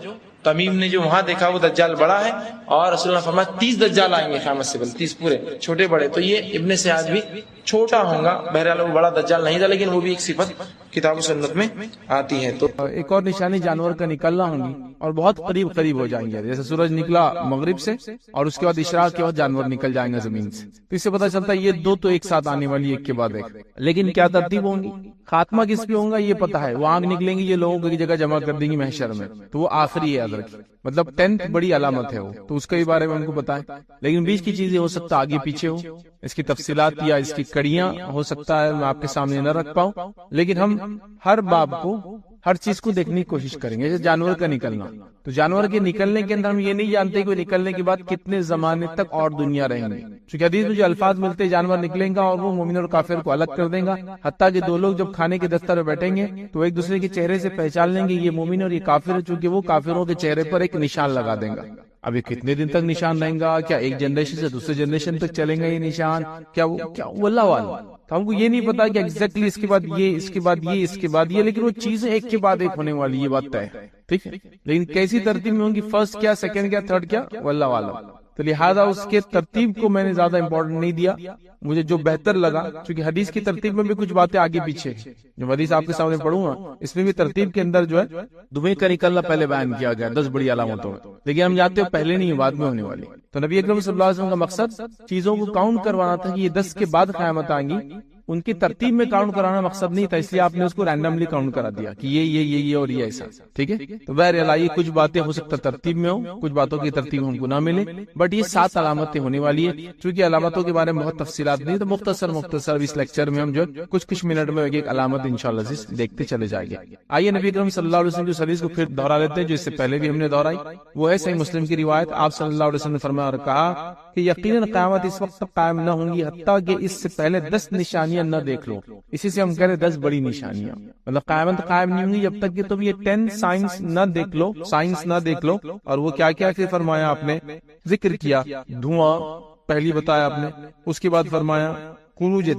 تمیم نے جو وہاں دیکھا، وہ دجال بڑا ہے، اور رسول اللہ فرمایا 30 دجال آئیں گے قیامت سے پہلے، 30 پورے چھوٹے بڑے، تو یہ ابن سیاد بھی چھوٹا ہوگا، بہرحال وہ بڑا دجال نہیں تھا، لیکن وہ بھی ایک صفت کتاب و سنت میں آتی ہے۔ تو ایک اور نشانی جانور کا نکلنا ہوگی، اور بہت قریب ہو جائیں گے، جیسے سورج نکلا مغرب سے اور اس کے بعد اشراق کے بعد جانور نکل جائیں گے زمین سے، تو اس سے پتہ چلتا ہے یہ دو تو ایک ساتھ آنے والی، ایک کے بعد ایک۔ لیکن کیا ترتیب ہوں گی، خاتمہ کس پہ ہوگا یہ پتا ہے، وہ آگ نکلیں گی، یہ لوگوں کی جگہ جمع کر دیں گی محشر میں، تو وہ آخری ہے، یاد رکھیں، مطلب 10th بڑی علامت ہے وہ، تو اس کے بارے میں ان کو بتائیں۔ لیکن بیچ کی چیزیں ہو سکتا آگے پیچھے ہو، اس کی تفصیلات یا اس کی کڑیاں ہو سکتا ہے میں آپ کے سامنے نہ رکھ پاؤں، لیکن ہم ہر باب کو، ہر چیز کو دیکھنے کی کوشش کریں گے۔ جیسے جانور کا نکلنا، تو جانور کے نکلنے کے اندر ہم یہ نہیں جانتے کہ وہ نکلنے کے بعد کتنے زمانے تک اور دنیا رہیں گے، چونکہ حدیث میں جو الفاظ ملتے ہیں جانور نکلیں گا اور وہ مومن اور کافر کو الگ کر دیں گا، حتیٰ کہ دو لوگ جب کھانے کے دستر پہ بیٹھیں گے تو ایک دوسرے کے چہرے سے پہچان لیں گے یہ مومن اور یہ کافر ہے، چونکہ وہ کافروں کے چہرے پر ایک نشان لگا دیں گا۔ اب یہ کتنے دن تک نشان رہیں گا، کیا ایک جنریشن سے دوسرے جنریشن تک چلیں گا یہ نشان، کیا وہ اللہ عالم، تو ہم کو یہ نہیں پتا کہ ایگزیکٹلی اس کے بعد یہ، اس کے بعد یہ، اس کے بعد یہ، لیکن وہ چیزیں ایک کے بعد ایک ہونے والی، یہ بات طے ہے، ٹھیک ہے، لیکن کیسی ترتیب میں ہوں گی، فرسٹ کیا، سیکنڈ کیا، تھرڈ کیا، واللہ عالم۔ تو لہٰذا اس کے ترتیب کو میں نے زیادہ امپورٹنٹ نہیں دیا، مجھے جو بہتر لگا، کیونکہ حدیث کی ترتیب میں بھی کچھ باتیں آگے پیچھے، جو حدیث آپ کے سامنے پڑھوں گا اس میں بھی ترتیب کے اندر جو ہے دبئی کا نکلنا پہلے بیان کیا گیا 10 بڑی علامتوں میں، لیکن ہم جانتے ہیں پہلے نہیں، بعد میں ہونے والی۔ تو نبی اکرم صلی اللہ علیہ وسلم کا مقصد چیزوں کو کاؤنٹ کروانا تھا کہ یہ 10 کے بعد قیامت آئیں گی، ان کی ترتیب میں کاؤنٹ کرانا مقصد نہیں تھا، اس لیے آپ نے اس کو رینڈملی کاؤنٹ کرا دیا کہ یہ اور یہ ایسا، ٹھیک ہے. تو بہرحال آئیے کچھ باتیں ہو سکتا ترتیب میں ہو، کچھ باتوں کی ترتیب ہم کو نہ ملے، بٹ یہ 7 علامتیں ہونے والی ہے. چونکہ علامتوں کے بارے میں بہت تفصیلات نہیں، تو مختصر اس لیکچر میں ہم جو کچھ منٹ میں ایک علامت انشاءاللہ دیکھتے چلے جائیں گے. آئیے نبی کریم صلی اللہ علیہ وسلم کی حدیث کو پھر دہرا لیتے ہیں جو اس سے پہلے بھی ہم نے دہرائی. وہ ہے صحیح مسلم کی روایت. آپ صلی اللہ علیہ وسلم نے فرمایا اور کہا کہ یقیناً قیامت اس وقت تک قائم نہ ہوں گی حتیٰ کہ اس سے پہلے 10 نشانیاں نہ دیکھ لو. اسی سے ہم کہہ رہے 10 بڑی نشانیاں، مطلب قیامت قائم نہیں ہوں گی جب تک کہ تم یہ 10 سائنس نہ دیکھ لو. اور وہ کیا کیا فرمایا آپ نے؟ ذکر کیا دھواں پہلی بتایا آپ نے، اس کے بعد فرمایا خروج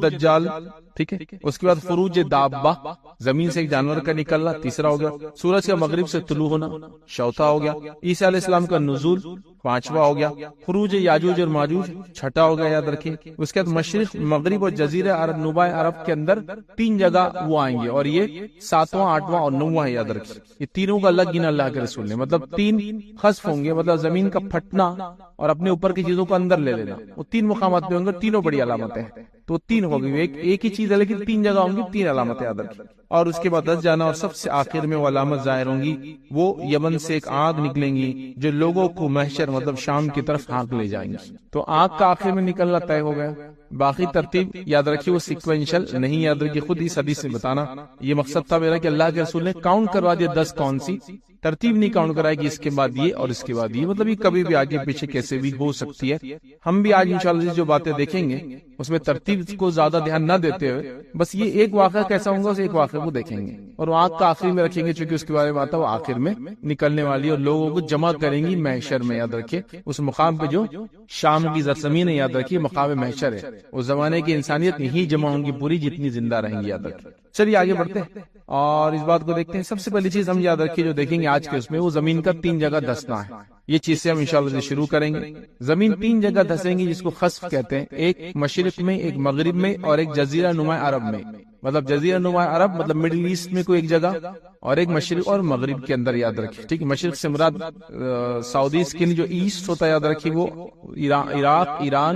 دجال، ٹھیک ہے، اس کے بعد فروج دابہ، زمین سے ایک جانور کا نکلنا، تیسرا ہو گیا. سورج کا مغرب سے طلوع ہونا، چوتھا ہو گیا. عیسیٰ علیہ السلام کا نزول، پانچواں ہو گیا. خروج یاجوج اور ماجوج، چھٹا ہو گیا، یاد رکھیں. اس کے بعد مشرق مغرب اور جزیرہ عرب نوبہ عرب کے اندر 3 جگہ وہ آئیں گے، اور یہ 7واں 8واں اور 9واں ہے، یاد رکھیں. یہ تینوں کا الگ گنا اللہ کے رسول نے، مطلب 3 خسف ہوں گے، مطلب زمین کا پھٹنا اور اپنے اوپر کی چیزوں کو اندر لے لینا. وہ 3 مقامات پہ ہوں گے، تینوں بڑی علامتیں ہیں. تو 3 ہوگی، ایک ہی چیز ہے لیکن 3 جگہ ہوں گی، 3 علامتیں یاد رکھیں. اور اس کے بعد 10 جانا، اور سب سے آخر میں وہ علامت ظاہر ہوں گی، وہ یمن سے ایک آگ نکلیں گی جو لوگوں کو محشر مطلب شام کی طرف ہانک لے جائیں گی. تو آگ کا آخر میں نکلنا طے ہو گیا. باقی ترتیب یاد رکھیے وہ سیکوینشل نہیں، یاد رکھیے خود اس حدیث سے بتانا. یہ مقصد تھا میرا کہ اللہ کے رسول نے کاؤنٹ کروا دیا 10 کون سی، ترتیب نہیں کاؤنٹ کرائے کہ اس کے بعد یہ اور اس کے بعد یہ، مطلب یہ کبھی بھی آگے پیچھے کیسے بھی ہو سکتی ہے. ہم بھی آج انشاءاللہ جو باتیں دیکھیں گے اس میں ترتیب کو زیادہ دھیان نہ دیتے ہوئے بس یہ ایک واقعہ کیسا ہوگا اس ایک واقعے کو دیکھیں گے، اور وہ آنکھ کا آخر میں رکھیں گے چونکہ اس کے بارے میں آتا ہے وہ آخر میں نکلنے والی اور لوگوں کو جمع کریں گی محشر میں. یاد رکھیے اس مقام پہ جو شام کی زرزمین ہے، یاد رکھیے مقام محشر ہے. اس زمانے کی انسانیت یہی جمع ہوں گی پوری جتنی زندہ رہیں گی، یاد رکھیے. چلیے آگے بڑھتے ہیں اور اس بات کو دیکھتے ہیں. سب سے پہلی چیز ہم یاد رکھیے جو دیکھیں گے آج کے اس میں، وہ زمین کا 3 جگہ دھسنا ہے. یہ چیز سے ہم انشاءاللہ شروع کریں گے. زمین 3 جگہ دھسیں گی جس کو خسف کہتے ہیں، ایک مشرق میں، ایک مغرب میں، اور ایک جزیرہ نما عرب میں. مطلب جزیرہ نما عرب مطلب مڈل ایسٹ میں کوئی ایک جگہ، اور ایک مشرق اور مغرب کے اندر، یاد رکھیے. ٹھیک ہے، مشرق سے مراد سعودیز کے جو ایسٹ ہوتا ہے، یاد رکھیے وہ عراق، ایران،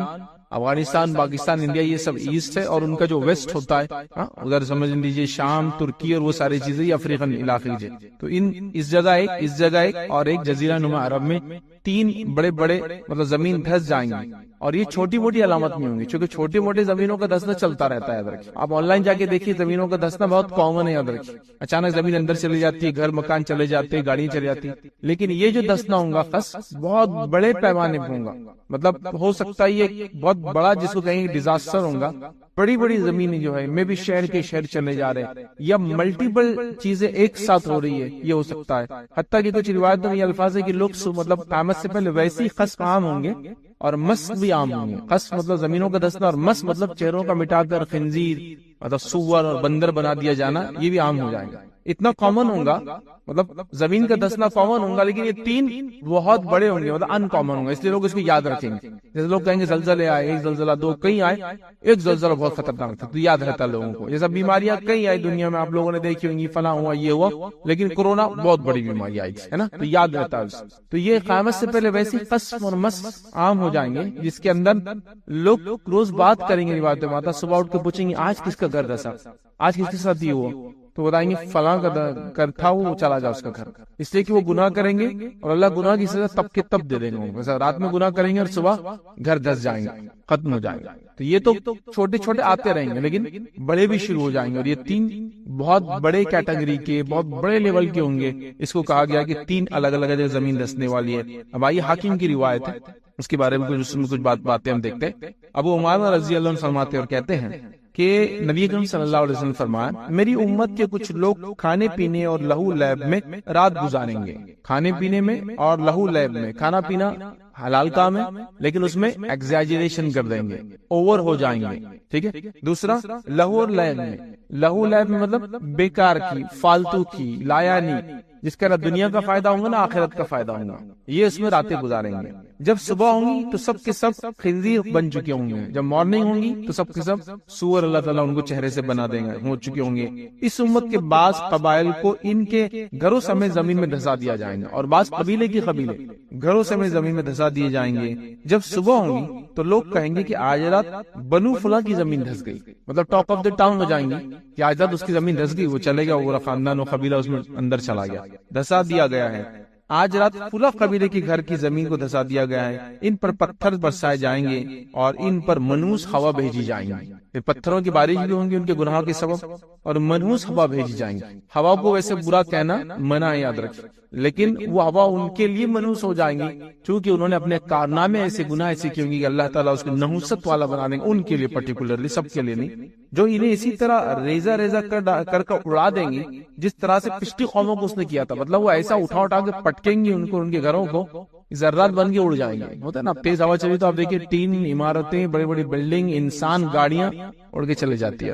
افغانستان، پاکستان، انڈیا، یہ سب ایسٹ ہے. اور ان کا جو ویسٹ ہوتا ہے ادھر سمجھ لیجیے شام، ترکی اور وہ ساری چیزیں یہ افریقن علاقے جو. تو اس جگہ ایک اور ایک جزیرہ نما عرب میں 3 بڑے بڑے مطلب زمین دھس جائیں گی. اور یہ چھوٹی موٹی علامت نہیں ہوں گی چونکہ چھوٹی موٹی زمینوں کا دھسنا چلتا رہتا ہے، یاد رکھیے. آپ آن لائن جا کے دیکھیے زمینوں کا دھسنا بہت کامن ہے، یاد رکھیے. اچانک زمین اندر چلی جاتی ہے، گھر مکان چلے جاتے ہیں، گاڑیاں چلی جاتی. لیکن یہ جو دھسنا ہوگا خس بہت بڑے پیمانے پہ ہوگا، مطلب ہو سکتا ہے یہ بہت بڑا جس کو کہیں ڈیزاسٹر ہوگا. بڑی بڑی زمینیں جو ہے میں بھی شہر کے شہر چلے جا رہے ہیں، یا ملٹیپل چیزیں ایک ساتھ ہو رہی ہے، یہ ہو سکتا ہے. حتیٰ کہ کچھ روایتوں میں یہ الفاظ ہے کہ لوگ مطلب قیامت سے پہلے ویسے ہی خسف عام ہوں گے اور مس بھی عام ہوں گے. خسف مطلب زمینوں کا دھسنا، اور مس مطلب چہروں کا مٹا کر خنزیر مطلب سور اور بندر بنا دیا جانا، یہ بھی عام ہو جائے گا. اتنا کامن ہوگا، مطلب زمین کا دھسنا کامن ہوگا، لیکن یہ 3 بہت بڑے ہوں گے، مطلب ان کامن ہوں گے. اس لیے لوگ اس کو یاد رکھیں گے. جیسے لوگ کہیں گے زلزلے آئے، 1 زلزلہ 2 کہیں آئے، ایک زلزلہ بہت خطرناک تھا، تو یاد رہتا لوگوں کو. جیسا بیماریاں کئی آئی دنیا میں، آپ لوگوں نے دیکھی ہوں گی، فلاں ہوا، یہ ہوا، لیکن کورونا بہت بڑی بیماری آئی تھی، ہے نا، تو یاد رہتا ہے. تو یہ قیامت سے پہلے ویسے قسم اور مس عام ہو جائیں گے، جس کے اندر لوگ روز بات کریں گے. روایت میں آتا صبح اٹھ کے پوچھیں گے آج کس کا گھر دھسا، آج کس کے ساتھ یہ ہوا، تو بتائیں گے فلاں کا تھا، وہ چلا جا اس کا گھر. اس لیے کہ وہ گناہ کریں گے اور اللہ گناہ کی سزا تب کے تب دے دیں گے. ویسا رات میں گناہ کریں گے اور صبح گھر دھس جائیں گے، ختم ہو جائیں گے. تو یہ تو چھوٹے چھوٹے آتے رہیں گے لیکن بڑے بھی شروع ہو جائیں گے. اور یہ 3 بہت بڑے کیٹیگری کے، بہت بڑے لیول کے ہوں گے. اس کو کہا گیا کہ 3 الگ الگ جگہ زمین دھسنے والی ہے. اب آئیے حاکم کی روایت ہے، اس کے بارے میں کچھ باتیں ہم دیکھتے ہیں. ابو امامہ رضی اللہ عنہ فرماتے اور کہتے ہیں کہ نبی کریم صلی اللہ علیہ وسلم فرمایا میری امت کے کچھ لوگ کھانے پینے اور لہو لیب میں رات گزاریں گے. کھانے پینے میں اور لہو لیب میں، کھانا پینا حلال کام ہے لیکن اس میں ایگزیجریشن کر دیں گے، اوور ہو جائیں گے. ٹھیک ہے. دوسرا لہو اور لیب میں، لہو لیب میں مطلب بیکار کی، فالتو کی، لایا نہیں، جس کا نہ دنیا کا فائدہ ہوگا نہ آخرت کا فائدہ ہوگا، یہ اس میں راتیں گزاریں گے. جب صبح ہوں گی تو سب کے سب خنزیر بن چکے ہوں گے. جب مارننگ ہوں گی تو سب کے سب سور اللہ تعالیٰ ان کو چہرے سے بنا دیں گے، ہو چکے ہوں گے. اس امت کے بعض قبائل کو ان کے گھروں سمیت زمین میں دھسا دیا جائے گا، اور بعض قبیلے گھروں سمیت زمین میں دھسا دھسا دیے جائیں گے. جب صبح ہوگی تو لوگ کہیں گے کہ آج رات بنو فلاں کی زمین دھس گئی, مطلب ٹاپ آف دا ٹاؤن ہو جائیں گے کہ آج رات اس کی زمین دھس گئی, وہ چلے گیا, وہ خاندان و قبیلہ اس میں اندر چلا گیا, دھسا دیا گیا ہے. آج رات فلاں قبیلے کے گھر کی زمین کو دھسا دیا گیا ہے, ان پر پتھر برسائے جائیں گے اور ان پر منحوس ہوا بھیجی جائیں گی. پتھروں کی بارش بھی ہوں گی ان کے گناہوں کے سبب, اور منحوس ہوا بھیجی جائیں گی. ہوا کو ویسے برا کہنا منع ہے, یاد رکھیں, لیکن وہ ہوا ان کے لیے منحوس ہو جائیں گی چونکہ انہوں نے اپنے کارنامے ایسے گناہ ایسے کیے ہوں گے کہ اللہ تعالیٰ اس کو نحوست والا بنا دیں گے, ان کے لیے پرٹیکولرلی, سب کے لیے نہیں. جو انہیں اسی طرح ریزہ ریزہ کر اڑا دیں گے جس طرح سے پچھلی قوموں کو اس نے کیا تھا. مطلب وہ ایسا اٹھا کے پٹکیں گے ان کو, ان کے گھروں کو, ذرات بن کے اڑ جائیں گے. ہوتا ہے نا تیز ہوا چلی تو آپ دیکھیں ٹین عمارتیں, بڑی بڑی بلڈنگ, انسان, گاڑیاں اڑ کے چلے جاتی ہے.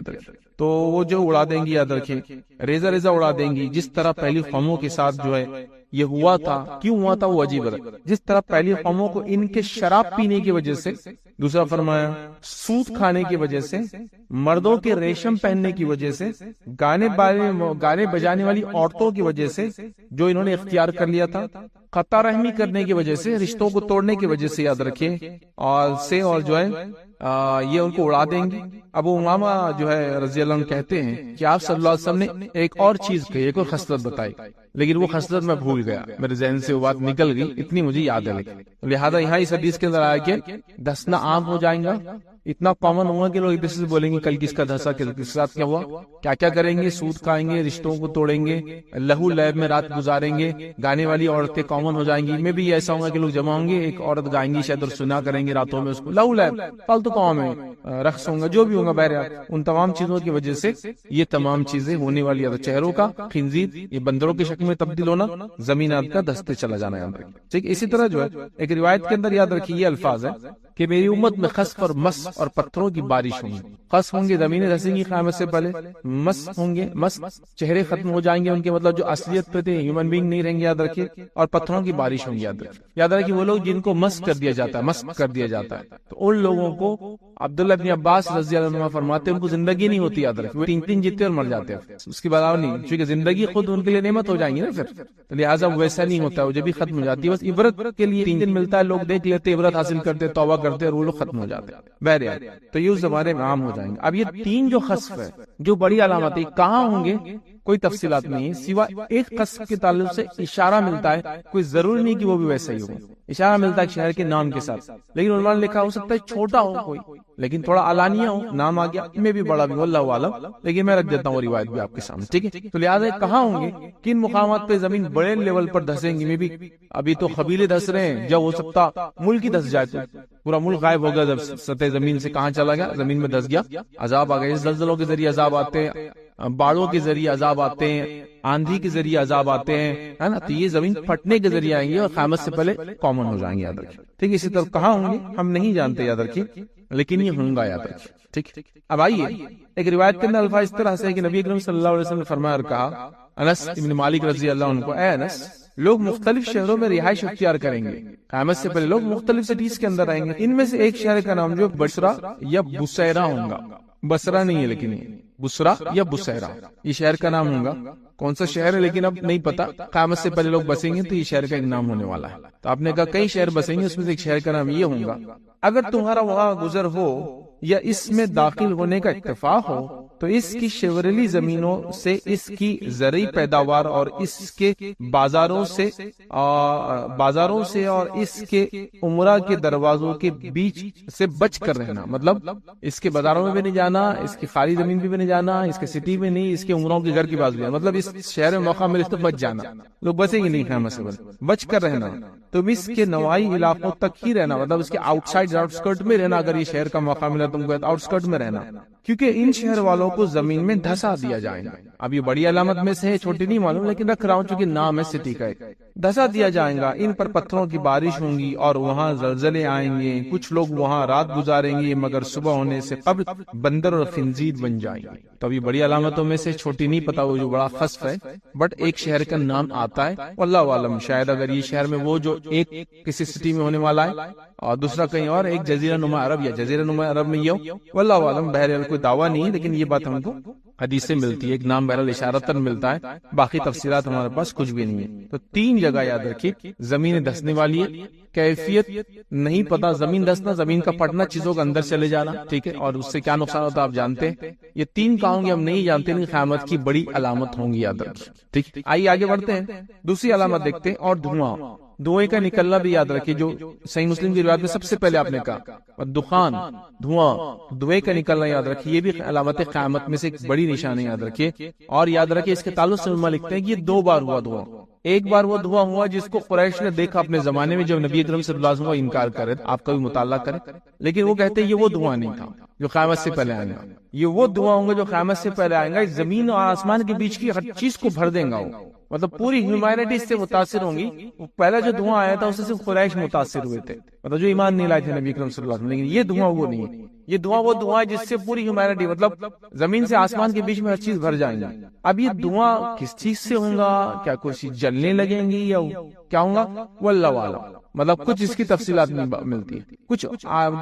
تو وہ جو اڑا دیں گی, یاد رکھیں, ریزہ ریزہ اڑا دیں گی جس طرح پہلی قوموں کے ساتھ جو ہے یہ ہوا تھا. کیوں ہوا تھا وہ عجیب ہے. جس طرح پہلی قوموں کو ان کے شراب پینے کی وجہ سے, دوسرا فرمایا سود کھانے کی وجہ سے, مردوں کے ریشم پہننے کی وجہ سے, گانے بجانے والی عورتوں کی وجہ سے جو انہوں نے اختیار کر لیا تھا, قطع رحمی کرنے کی وجہ سے, رشتوں کو توڑنے کی وجہ سے, یاد رکھیں, اور جو ہے یہ ان کو اڑا دیں گے. ابو امامہ جو ہے رضی اللہ عنہ کہتے ہیں کہ آپ صلی اللہ علیہ وسلم نے ایک اور چیز کہی, ایک اور خصلت بتائی, لیکن وہ خصلت میں بھول گیا, میرے ذہن سے وہ بات نکل گئی, اتنی مجھے یاد ہے. لہذا یہاں اس حدیث کے اندر آیا کہ دھسنا عام ہو جائیں گا, اتنا کامن ہوگا کہ لوگ ایک دوسرے سے بولیں گے کل کس کا دھسا, کس کے ساتھ کیا ہوا, کیا کیا کریں گے, سود کھائیں گے, رشتوں کو توڑیں گے, لہو لیب میں رات گزاریں گے, گانے والی عورتیں کامن ہو جائیں گی. میں بھی ایسا ہوگا کہ لوگ جمع ہوں گے, ایک عورت گائیں گی شاید اور سنا کریں گے راتوں میں اس کو, لہو لیب, فالتو کام ہے, رقص ہوگا, جو بھی ہوگا, بہرحال ان تمام چیزوں کی وجہ سے یہ تمام چیزیں ہونے والی ہے. چہروں کا خنزیر, یہ بندروں کی شکل میں تبدیل ہونا, زمینات کا دستے چلا جانا, یاد رکھیں. ٹھیک, اسی طرح جو ہے ایک روایت کے اندر یاد رکھیے یہ الفاظ ہے کہ میری امت میں خسف اور مس اور پتھروں کی بارش ہوگی. خسف ہوں گے, زمینیں دھسیں گی قیامت سے پہلے. مس ہوں گے, مس چہرے ختم ہو جائیں گے ان کے, مطلب جو اصلیت پہ تھے, ہیومن بینگ نہیں رہیں گے, یاد رکھیے. اور پتھروں کی بارش ہوں گی, یاد رکھیے. وہ لوگ جن کو مس کر دیا جاتا ہے, مس کر دیا جاتا ہے, تو ان لوگوں کو عبداللہ ابن عباس رضی اللہ عنہ فرماتے ہیں ان کو زندگی نہیں ہوتی, یاد رکھیں. وہ تین جیتے اور مر جاتے ہیں, اس کی بات نہیں, کیونکہ زندگی خود ان کے لیے نعمت ہو جائیں گی نا پھر, لہٰذا ویسا نہیں ہوتا, وہ جب بھی ختم ہو جاتی ہے. بس عبرت کے لیے 3 دن ملتا ہے, لوگ دیکھ لیتے, عبرت حاصل کرتے, توبہ کرتے, اور وہ لوگ ختم ہو جاتے ہیں. بہرحال تو یہ اس زمانے میں عام ہو جائیں گے. اب یہ 3 جو خسف ہے, جو بڑی علامت ہے, کہاں ہوں گے کوئی تفصیلات نہیں ہے, سوائے ایک خسف کے تعلق سے اشارہ ملتا ہے. کوئی ضروری نہیں کہ وہ بھی ویسا ہی ہو, اشارہ ملتا ہے شہر کے نام کے ساتھ, لیکن انہوں نے لکھا ہو سکتا ہے چھوٹا ہو کوئی, لیکن تھوڑا علانیہ ہو, نام آ گیا, میں بھی بڑا بھی, واللہ عالم, لیکن میں رکھ دیتا ہوں روایت بھی آپ کے سامنے. ٹھیک ہے, تو لہٰذا کہاں ہوں گے, کن مقامات پہ زمین بڑے لیول پر دھسیں گی. میں بھی ابھی تو قبیلے دھس رہے ہیں, جب ہو سکتا ملک ہی دھس جائے, تو پورا ملک غائب ہو گیا, جب سطح زمین سے کہاں چلا گیا, زمین میں دھس گیا, عذاب آ گئے. زلزلوں کے ذریعے عذاب آتے ہیں, باڑوں کے ذریعے عذاب آتے ہیں, آندھی کے ذریعے عذاب آتے ہیں, ہے نا. تو یہ زمین پھٹنے کے ذریعے آئیں گے اور قیامت سے پہلے کامن ہو جائیں گے, یاد رکھیں. ٹھیک, اسی طرح کہاں ہوں گے ہم نہیں جانتے, یاد رکھیں, لیکن یہ ہوں گا, یاد رکھیں. ٹھیک, اب آئیے ایک روایت کے اندر الفاظ اس طرح سے کہ نبی اکرم صلی اللہ علیہ وسلم نے فرمایا اور کہا, انس ابن مالک رضی اللہ عنہ کو, اے انس, لوگ مختلف شہروں میں رہائش اختیار کریں گے, قیامت سے پہلے لوگ مختلف سٹیز کے اندر آئیں گے. ان میں سے ایک شہر کا نام جو بصرہ یا بصیرہ ہوگا, بصرہ نہیں ہے لیکن بصرہ یا بصیرہ, یہ شہر کا نام ہوگا. کون سا شہر ہے لیکن اب نہیں پتا, قیامت سے پہلے لوگ بسیں گے تو یہ شہر کا ایک نام ہونے والا ہے. تو آپ نے کہا کئی شہر بسیں گے, اس میں سے ایک شہر کا نام یہ ہوگا. اگر تمہارا وہاں گزر ہو یا اس میں داخل ہونے کا اتفاق ہو تو اس کی شیوریلی زمینوں سے اس کی زرعی پیداوار اور اس کے بازاروں سے اور اس کے عمرہ کے دروازوں کے بیچ سے بچ کر رہنا. مطلب اس کے بازاروں میں بھی نہیں جانا, اس کی خالی زمین بھی نہیں جانا, اس کے سٹی میں نہیں, اس کے عمروں کے گھر کی بازو میں, مطلب اس شہر میں موقع ملے تو بچ جانا. لوگ بسیں گے نہیں قیامت سے پہلے, بچ کر رہنا. تم اس کے نوائی علاقوں تک ہی رہنا, مطلب اس کے آؤٹ سائڈ آؤٹ اسکرٹ میں رہنا. اگر یہ شہر کا موقع ملا تم کو آؤٹ اسکرٹ میں رہنا, کیونکہ ان شہر والوں کو زمین میں دھسا دیا جائے گا. اب یہ بڑی علامت میں سے ہے, چھوٹی نہیں معلوم, لیکن رکھ رہا ہوں چونکہ نام ہے سٹی کا. ایک دھسا دیا جائے گا, ان پر پتھروں کی بارش ہوں گی اور وہاں زلزلے آئیں گے. کچھ لوگ وہاں رات گزاریں گے مگر صبح ہونے سے قبل بندر اور خنزیر بن جائیں گے. تو ابھی بڑی علامتوں میں سے چھوٹی نہیں پتا, وہ جو بڑا خسف ہے, بٹ ایک شہر کا نام آتا ہے. واللہ عالم, شاید اگر یہ شہر میں وہ جو ایک کسی سٹی میں ہونے والا ہے اور دوسرا کہیں اور, ایک جزیرہ نما عرب یا جزیرہ نما عرب میں یہ ہو, واللہ عالم. بہرحال کوئی دعویٰ نہیں ہے, لیکن یہ بات ہم کو حدیث سے ملتی ہے، ایک نام بہرحال اشارتاً ملتا ہے، باقی تفصیلات ہمارے پاس کچھ بھی نہیں ہے۔ تو 3 جگہ یاد رکھیے، زمین دھسنے والی ہے، کیفیت نہیں پتا، زمین دھسنا، زمین کا پھٹنا، چیزوں کے اندر چلے جانا، ٹھیک ہے، اور اس سے کیا نقصان ہوتا ہے آپ جانتے ہیں۔ یہ 3 کہوں گے ہم نہیں جانتے، لیکن قیامت کی بڑی علامت ہوں گی، یاد رکھیے، ٹھیک۔ آئیے آگے بڑھتے ہیں، دوسری علامت دیکھتے ہیں، اور دھوئیں کا نکلنا بھی یاد رکھیے، جو صحیح مسلم کی روایت میں سب سے پہلے آپ نے کہا، دخان، دھوئیں کا نکلنا یاد رکھیے، یہ بھی علامت قیامت میں سے ایک بڑی نشانی یاد رکھیے۔ اور یاد رکھیے اس کے تعلق سے علماء لکھتے ہیں کہ یہ 2 بار ہوا دھواں، ایک بار وہ دھواں ہوا جس کو قریش نے دیکھا اپنے زمانے میں، جب نبی اکرم صلی اللہ علیہ وسلم کا انکار کرے، آپ کا بھی مطالعہ کریں، لیکن وہ کہتے ہیں یہ وہ دھواں نہیں تھا جو قیامت سے پہلے آئے گا، یہ وہ دھواں ہوں گا جو قیامت سے پہلے آئے گا، زمین اور آسمان کے بیچ کی ہر چیز کو بھر دیں گا، وہ مطلب پوری ہیومینٹی اس سے متاثر ہوں گی۔ پہلا جو دھواں آیا تھا اس سے صرف قریش متاثر ہوئے تھے، مطلب جو ایمان نہیں لائے تھے نبی اکرم صلی اللہ علیہ وسلم، لیکن یہ دھواں وہ نہیں ہے، یہ دھواں وہ دھواں ہے جس سے پوری ہیومینٹی، مطلب زمین سے آسمان کے بیچ میں ہر چیز بھر جائیں گی۔ اب یہ دھواں کس چیز سے ہوگا؟ کیا کوئی چیز جلنے لگیں گی یا کیا ہوگا؟ واللہ اعلم، مطلب کچھ اس کی تفصیلات نہیں ملتی، کچھ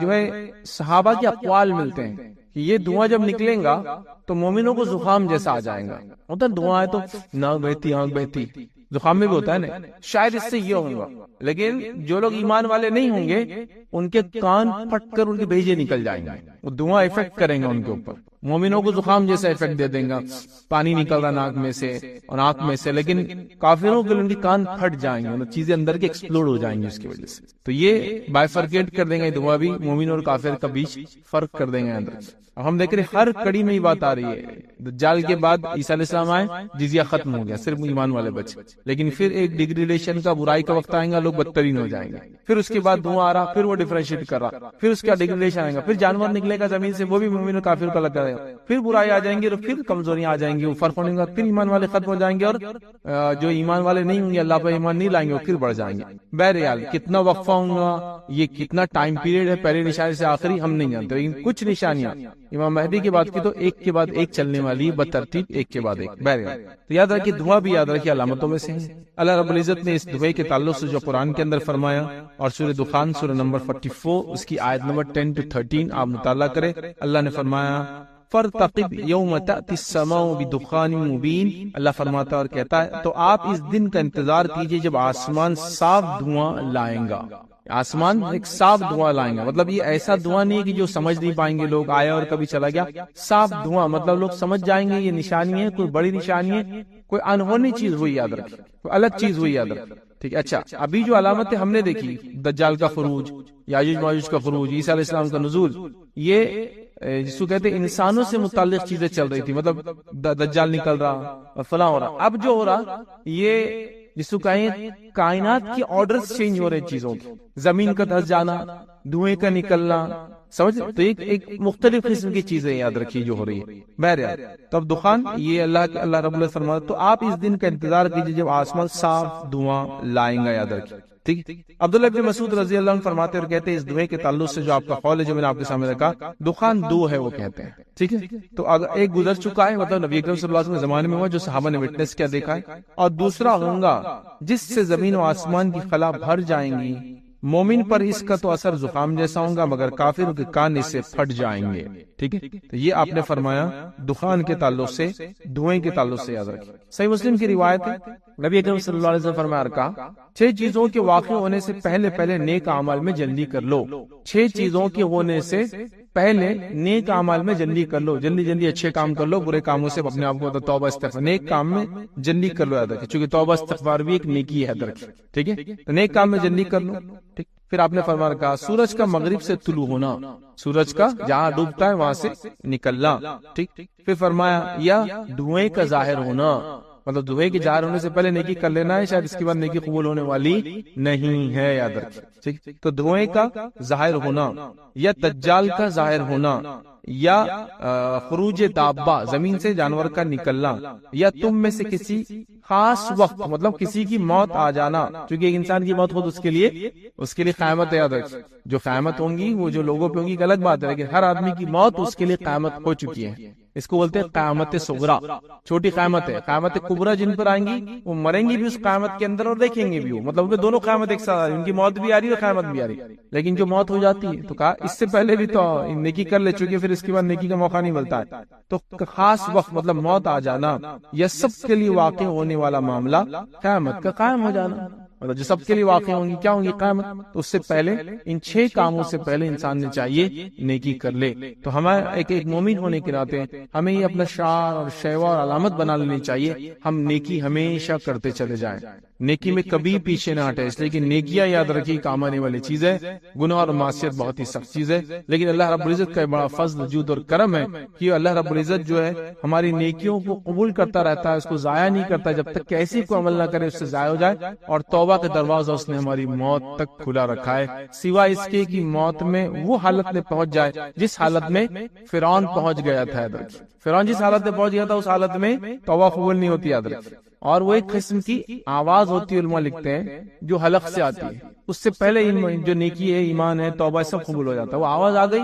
جو ہے صحابہ کے اقوال ملتے ہیں کہ یہ دھواں جب نکلیں گا تو مومنوں کو زکام جیسا آ جائے گا، ہوتا دھواں ہے تو ناک بہتی، آنکھ بہتی، زکام میں بھی ہوتا ہے نا، شاید اس سے یہ ہوگا۔ لیکن جو لوگ ایمان والے نہیں ہوں گے ان کے کان پھٹ کر ان کے بھیجے نکل جائیں گے، وہ دھواں افیکٹ کریں گے ان کے اوپر، مومنوں کو زکام جیسا افیکٹ دے دیں گا، پانی نکل رہا ناک میں سے اور آنکھ میں سے، لیکن کافروں کے ان کے کان پھٹ جائیں گے، مطلب چیزیں اندر کے ایکسپلوڈ ہو جائیں گی اس کی وجہ سے۔ تو یہ بائیفرکیٹ کر دیں گے دھواں بھی، مومن اور کافر کا بیچ فرق کر دیں گے اندر۔ اب ہم دیکھ رہے ہر کڑی میں یہ بات آ رہی ہے، دجال کے بعد عیسیٰ علیہ السلام آئے، جزیہ ختم ہو گیا، صرف ایمان والے بچے، لیکن پھر ایک ڈیگریڈیشن کا، برائی کا وقت آئے گا، لوگ بدترین ہو جائیں گے، پھر اس کے بعد دھواں آ رہا، پھر وہ ڈیفرینشیٹ کر رہا، پھر اس کا ڈیگریڈیشن آئے گا، پھر جانور نکلے گا زمین سے، وہ بھی مومن اور کافر کا لگا رہے گا، پھر برائی آ جائیں گی اور پھر کمزوریاں آ جائیں گی، وہ فرق ہونے گا، پھر ایمان والے ختم ہو جائیں گے، اور جو ایمان والے نہیں ہوں گے، اللہ پر ایمان نہیں لائیں گے، وہ پھر بڑھ جائیں گے۔ بہرحال کتنا وقفہ ہوگا، یہ کتنا ٹائم پیریڈ ہے، پہلی نشانی سے آخری ہم نہیں جانتے، لیکن کچھ نشانیاں امام مہدی کی بات کی تو ایک کے بعد ایک چلنے والی، بترتیب ایک کے بعد ایک۔ بہرحال تو یاد رکھیے دھواں بھی یاد رکھیے علامتوں میں سے ہے۔ اللہ رب العزت نے اس دھوئے کے تعلق سے جو قرآن کے اندر فرمایا، اور سورہ دخان سورہ نمبر 44 اس کی آیت نمبر 10 to 13 آپ مطالعہ کریں، اللہ نے فرمایا فَارْتَقِبْ يَوْمَ تَأْتِي السَّمَاءُ بِدُخَانٍ مُبِينٍ، اللہ فرماتا اور کہتا ہے تو آپ اس دن کا انتظار کیجئے جب آسمان صاف دھواں لائیں گا، آسمان ایک صاف دھواں لائیں گا، مطلب یہ ایسا دھواں نہیں کہ جو سمجھ نہیں پائیں گے لوگ، آیا اور کبھی چلا گیا، صاف دھواں مطلب لوگ سمجھ جائیں گے یہ نشانی ہے، کوئی بڑی نشانی ہے، کوئی انہونی چیز ہوئی، یاد رکھیں کوئی الگ چیز ہوئی، یاد رکھیں، ٹھیک ہے۔ اچھا ابھی جو علامتیں ہم نے دیکھی، دجال کا خروج، یاجوج ماجوج کا خروج، عیسیٰ علیہ السلام کا نزول، یہ جس کو کہتے ہیں انسانوں سے متعلق چیزیں چل رہی تھی، مطلب دجال نکل رہا اور فلاں ہو رہا، اب جو ہو رہا یہ جس کو کہیں کائنات کی آرڈرز چینج ہو رہے چیزوں کی، زمین کا دھس جانا، دھوئیں کا نکلنا، سمجھ تو ایک مختلف قسم کی چیزیں یاد رکھیے جو ہو رہی ہے۔ بہرحال تو اب دخان یہ اللہ رب العزت فرماتا تو آپ اس دن کا انتظار کیجیے جب آسمان صاف دھواں لائیں گا، یاد رکھیے، ٹھیک۔ عبداللہ بن مسعود رضی اللہ عنہ فرماتے اور کہتے ہیں اس دھوئیں کے تعلق سے جو آپ کا قول ہے جو میں نے آپ کے سامنے رکھا، دخان 2 ہے وہ کہتے ہیں، ٹھیک ہے۔ تو اگر ایک گزر چکا ہے مطلب نبی اکرم صلی اللہ علیہ وسلم کے زمانے میں ہوا جو صحابہ نے وٹنس کیا دیکھا ہے، اور دوسرا ہوگا جس سے زمین و آسمان کی خلا بھر جائیں گی، مومن پر اس کا تو اثر زکام جیسا ہوگا مگر کافر کے کان اس سے پھٹ جائیں گے، ٹھیک ہے۔ تو یہ آپ نے فرمایا دخان کے تعلق سے، دھوئیں کے تعلق سے یاد رکھیں۔ صحیح مسلم کی روایت ہے، نبی اکرم صلی اللہ علیہ وسلم فرمایا 6 چیزوں کے واقع ہونے سے پہلے نیک اعمال میں جلدی کر لو، 6 چیزوں کے ہونے سے پہلے نیک اعمال میں جلدی کر لو، جلدی اچھے کام کر لو، برے کاموں سے اپنے آپ کو توبہ استغفار، نیک کام میں جلدی کر لو، یاد رکھیں چونکہ توبہ استغفار بھی ایک نیکی ہے، یاد رکھیں، ٹھیک ہے۔ تو نیک کام میں جلدی کر لو، ٹھیک۔ پھر آپ نے فرمایا سورج کا مغرب سے طلوع ہونا، سورج کا جہاں ڈوبتا ہے وہاں سے نکلنا، ٹھیک۔ پھر فرمایا یا دھوئیں کا ظاہر ہونا، مطلب دھوئیں کے ظاہر ہونے سے پہلے نیکی کر لینا ہے، شاید اس کے بعد نیکی قبول ہونے والی نہیں ہے، یاد رکھیں، ٹھیک۔ تو دھوئیں کا ظاہر ہونا، یا دجال کا ظاہر ہونا، یا خروج دابہ زمین سے جانور کا نکلنا، یا تم میں سے کسی خاص وقت مطلب کسی کی موت آ جانا، کیونکہ ایک انسان کی موت خود اس کے لیے قیامت ہے، یاد رکھیں۔ جو قیامت ہوں گی وہ جو لوگوں پہ ہوں گی ایک الگ بات ہے، لیکن ہر آدمی کی موت اس کے لیے قیامت ہو چکی ہے، اس کو بولتے ہیں قیامت صغرا، چھوٹی قیامت ہے۔ قیامت کبرا جن پر آئیں گی وہ مریں گی بھی اس قیامت کے اندر اور دیکھیں گے بھی وہ، مطلب ان کے دونوں قیامت ایک ساتھ آ رہی، ان کی موت بھی آ رہی ہے اور قیامت بھی آ رہی ہے۔ لیکن جو موت ہو جاتی ہے تو کہا اس سے پہلے بھی تو نیکی کر لے چکے، پھر اس کے بعد نیکی کا موقع نہیں ملتا ہے، تو خاص وقت مطلب موت آ جانا، یہ سب کے لیے واقع ہونے والا معاملہ قیامت کا قائم ہو جانا، مطلب جو سب کے لیے واقع ہوں گی، کیا ہوں گی؟ قیامت۔ تو اس سے پہلے ان 6 کاموں سے پہلے انسان نے چاہیے نیکی کر لے۔ تو ہمارا ایک مومن ہونے کے ناطے ہمیں یہ اپنا شعار اور شیوا اور علامت بنا لینی چاہیے، ہم نیکی ہمیشہ کرتے چلے جائیں، نیکی میں کبھی پیچھے نہ ہٹے، اس لیے کہ نیکیاں یاد رکھی کام آنے والی چیز ہے، گناہ اور معصیت بہت ہی سخت چیز ہے، لیکن اللہ رب العزت کا بڑا فضل جود اور کرم ہے کہ اللہ رب العزت جو ہے ہماری نیکیوں کو قبول کرتا رہتا ہے، اس کو ضائع نہیں کرتا جب تک کہ ایسی کوئی عمل نہ کرے اس سے ضائع ہو جائے، اور توبہ کا دروازہ اس نے ہماری موت تک کھلا رکھا ہے، سوائے اس کے کہ موت میں وہ حالت میں پہنچ جائے جس حالت میں فرعون پہنچ گیا تھا۔ فرعون جس حالت میں پہنچ گیا تھا اس حالت میں توبہ قبول نہیں ہوتی، یاد رکھیں، اور وہ ایک قسم کی آواز ہوتی ہے، علماء لکھتے ہیں، جو حلق سے آتی ہے، اس سے پہلے جو نیکی ہے، ایمان ہے، توبہ سب قبول ہو جاتا ہے، وہ آواز آ گئی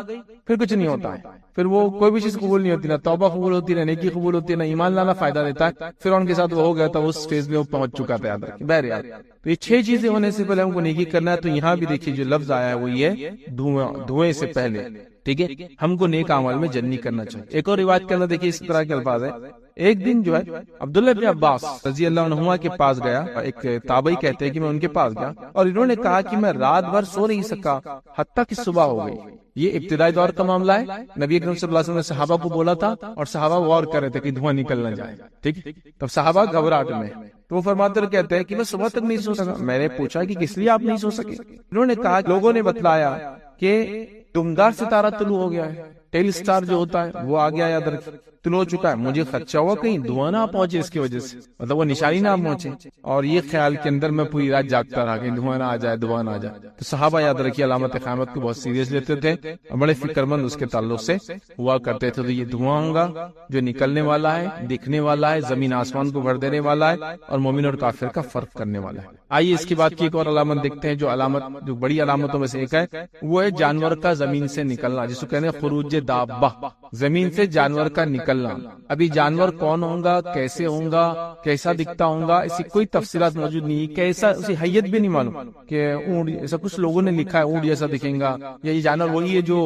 پھر کچھ نہیں ہوتا ہے، پھر وہ کوئی بھی چیز قبول نہیں ہوتی، نہ توبہ قبول ہوتی، نہ نیکی قبول ہوتی، نہ ایمان لانا فائدہ دیتا ہے۔ فرعون کے ساتھ وہ ہو گیا تھا، اس فیز میں وہ پہنچ چکا تھا، یاد رکھیں۔ بہرحال تو یہ 6 چیزیں ہونے سے پہلے ہم کو نیکی کرنا ہے، تو یہاں بھی دیکھیے جو لفظ آیا ہے وہ یہ دھوئیں سے پہلے، ٹھیک ہے، ہم کو نیک اعمال میں جلدی کرنا چاہیے۔ ایک اور روایت کے اندر دیکھیے اس طرح کے الفاظ ہیں، ایک دن جو ہے عبداللہ بن عباس رضی اللہ عنہما کے پاس گیا، ایک تابعی کہتے ہیں کہ میں ان کے پاس گیا اور انہوں نے کہا کہ میں رات بھر سو نہیں سکا حتیٰ کہ صبح ہو گئی۔ یہ ابتدائی دور کا معاملہ ہے، نبی اکرم صلی اللہ علیہ وسلم نے صحابہ کو بولا تھا اور صحابہ غور کر رہے تھے کہ دھواں نکل نہ جائے، ٹھیک، تب صحابہ گھبراہٹ میں، تو وہ فرماتے اور کہتے ہیں کہ میں صبح تک نہیں سو سکا۔ میں نے پوچھا کہ کس لیے آپ نہیں سو سکے؟ انہوں نے کہا لوگوں نے بتلایا کہ دمدار ستارہ طلوع ہو گیا ہے، ٹیل سٹار جو ہوتا ہے وہ آ گیا، یاد رکھ طلوع ہو چکا ہے، مجھے خدشہ ہوا کہیں دھواں نہ پہنچے اس کی وجہ سے، مطلب وہ نشانی نہ پہنچے، اور یہ خیال کے اندر میں پوری رات جاگتا رہا کہ دھواں نہ آ جائے، دھواں نہ آ جائے۔ تو صحابہ یاد رکھیے علامت قیامت کو بہت سیریس لیتے تھے اور بڑے فکر مند اس کے تعلق سے ہوا کرتے تھے۔ تو یہ دھواں ہوگا جو نکلنے والا ہے، دکھنے والا ہے، زمین آسمان کو بھر دینے والا ہے اور مومن اور کافر کا فرق کرنے والا ہے۔ آئیے اس کے بعد کی ایک اور علامت دیکھتے ہیں، جو علامت جو بڑی علامتوں میں سے ایک ہے وہ ہے جانور کا زمین سے نکلنا، جس کو کہتے ہیں خروج دابہ، زمین سے جانور کا نکلنا۔ ابھی جانور کون ہوگا، کیسے ہوگا، کیسا دکھتا ہوگا، اسی کوئی تفصیلات موجود نہیں، کیسا اسی حیت بھی نہیں معلوم کہ اونٹ، ایسا کچھ لوگوں نے لکھا ہے اونٹ جیسا دکھیں گا، یا یہ جانور وہی ہے جو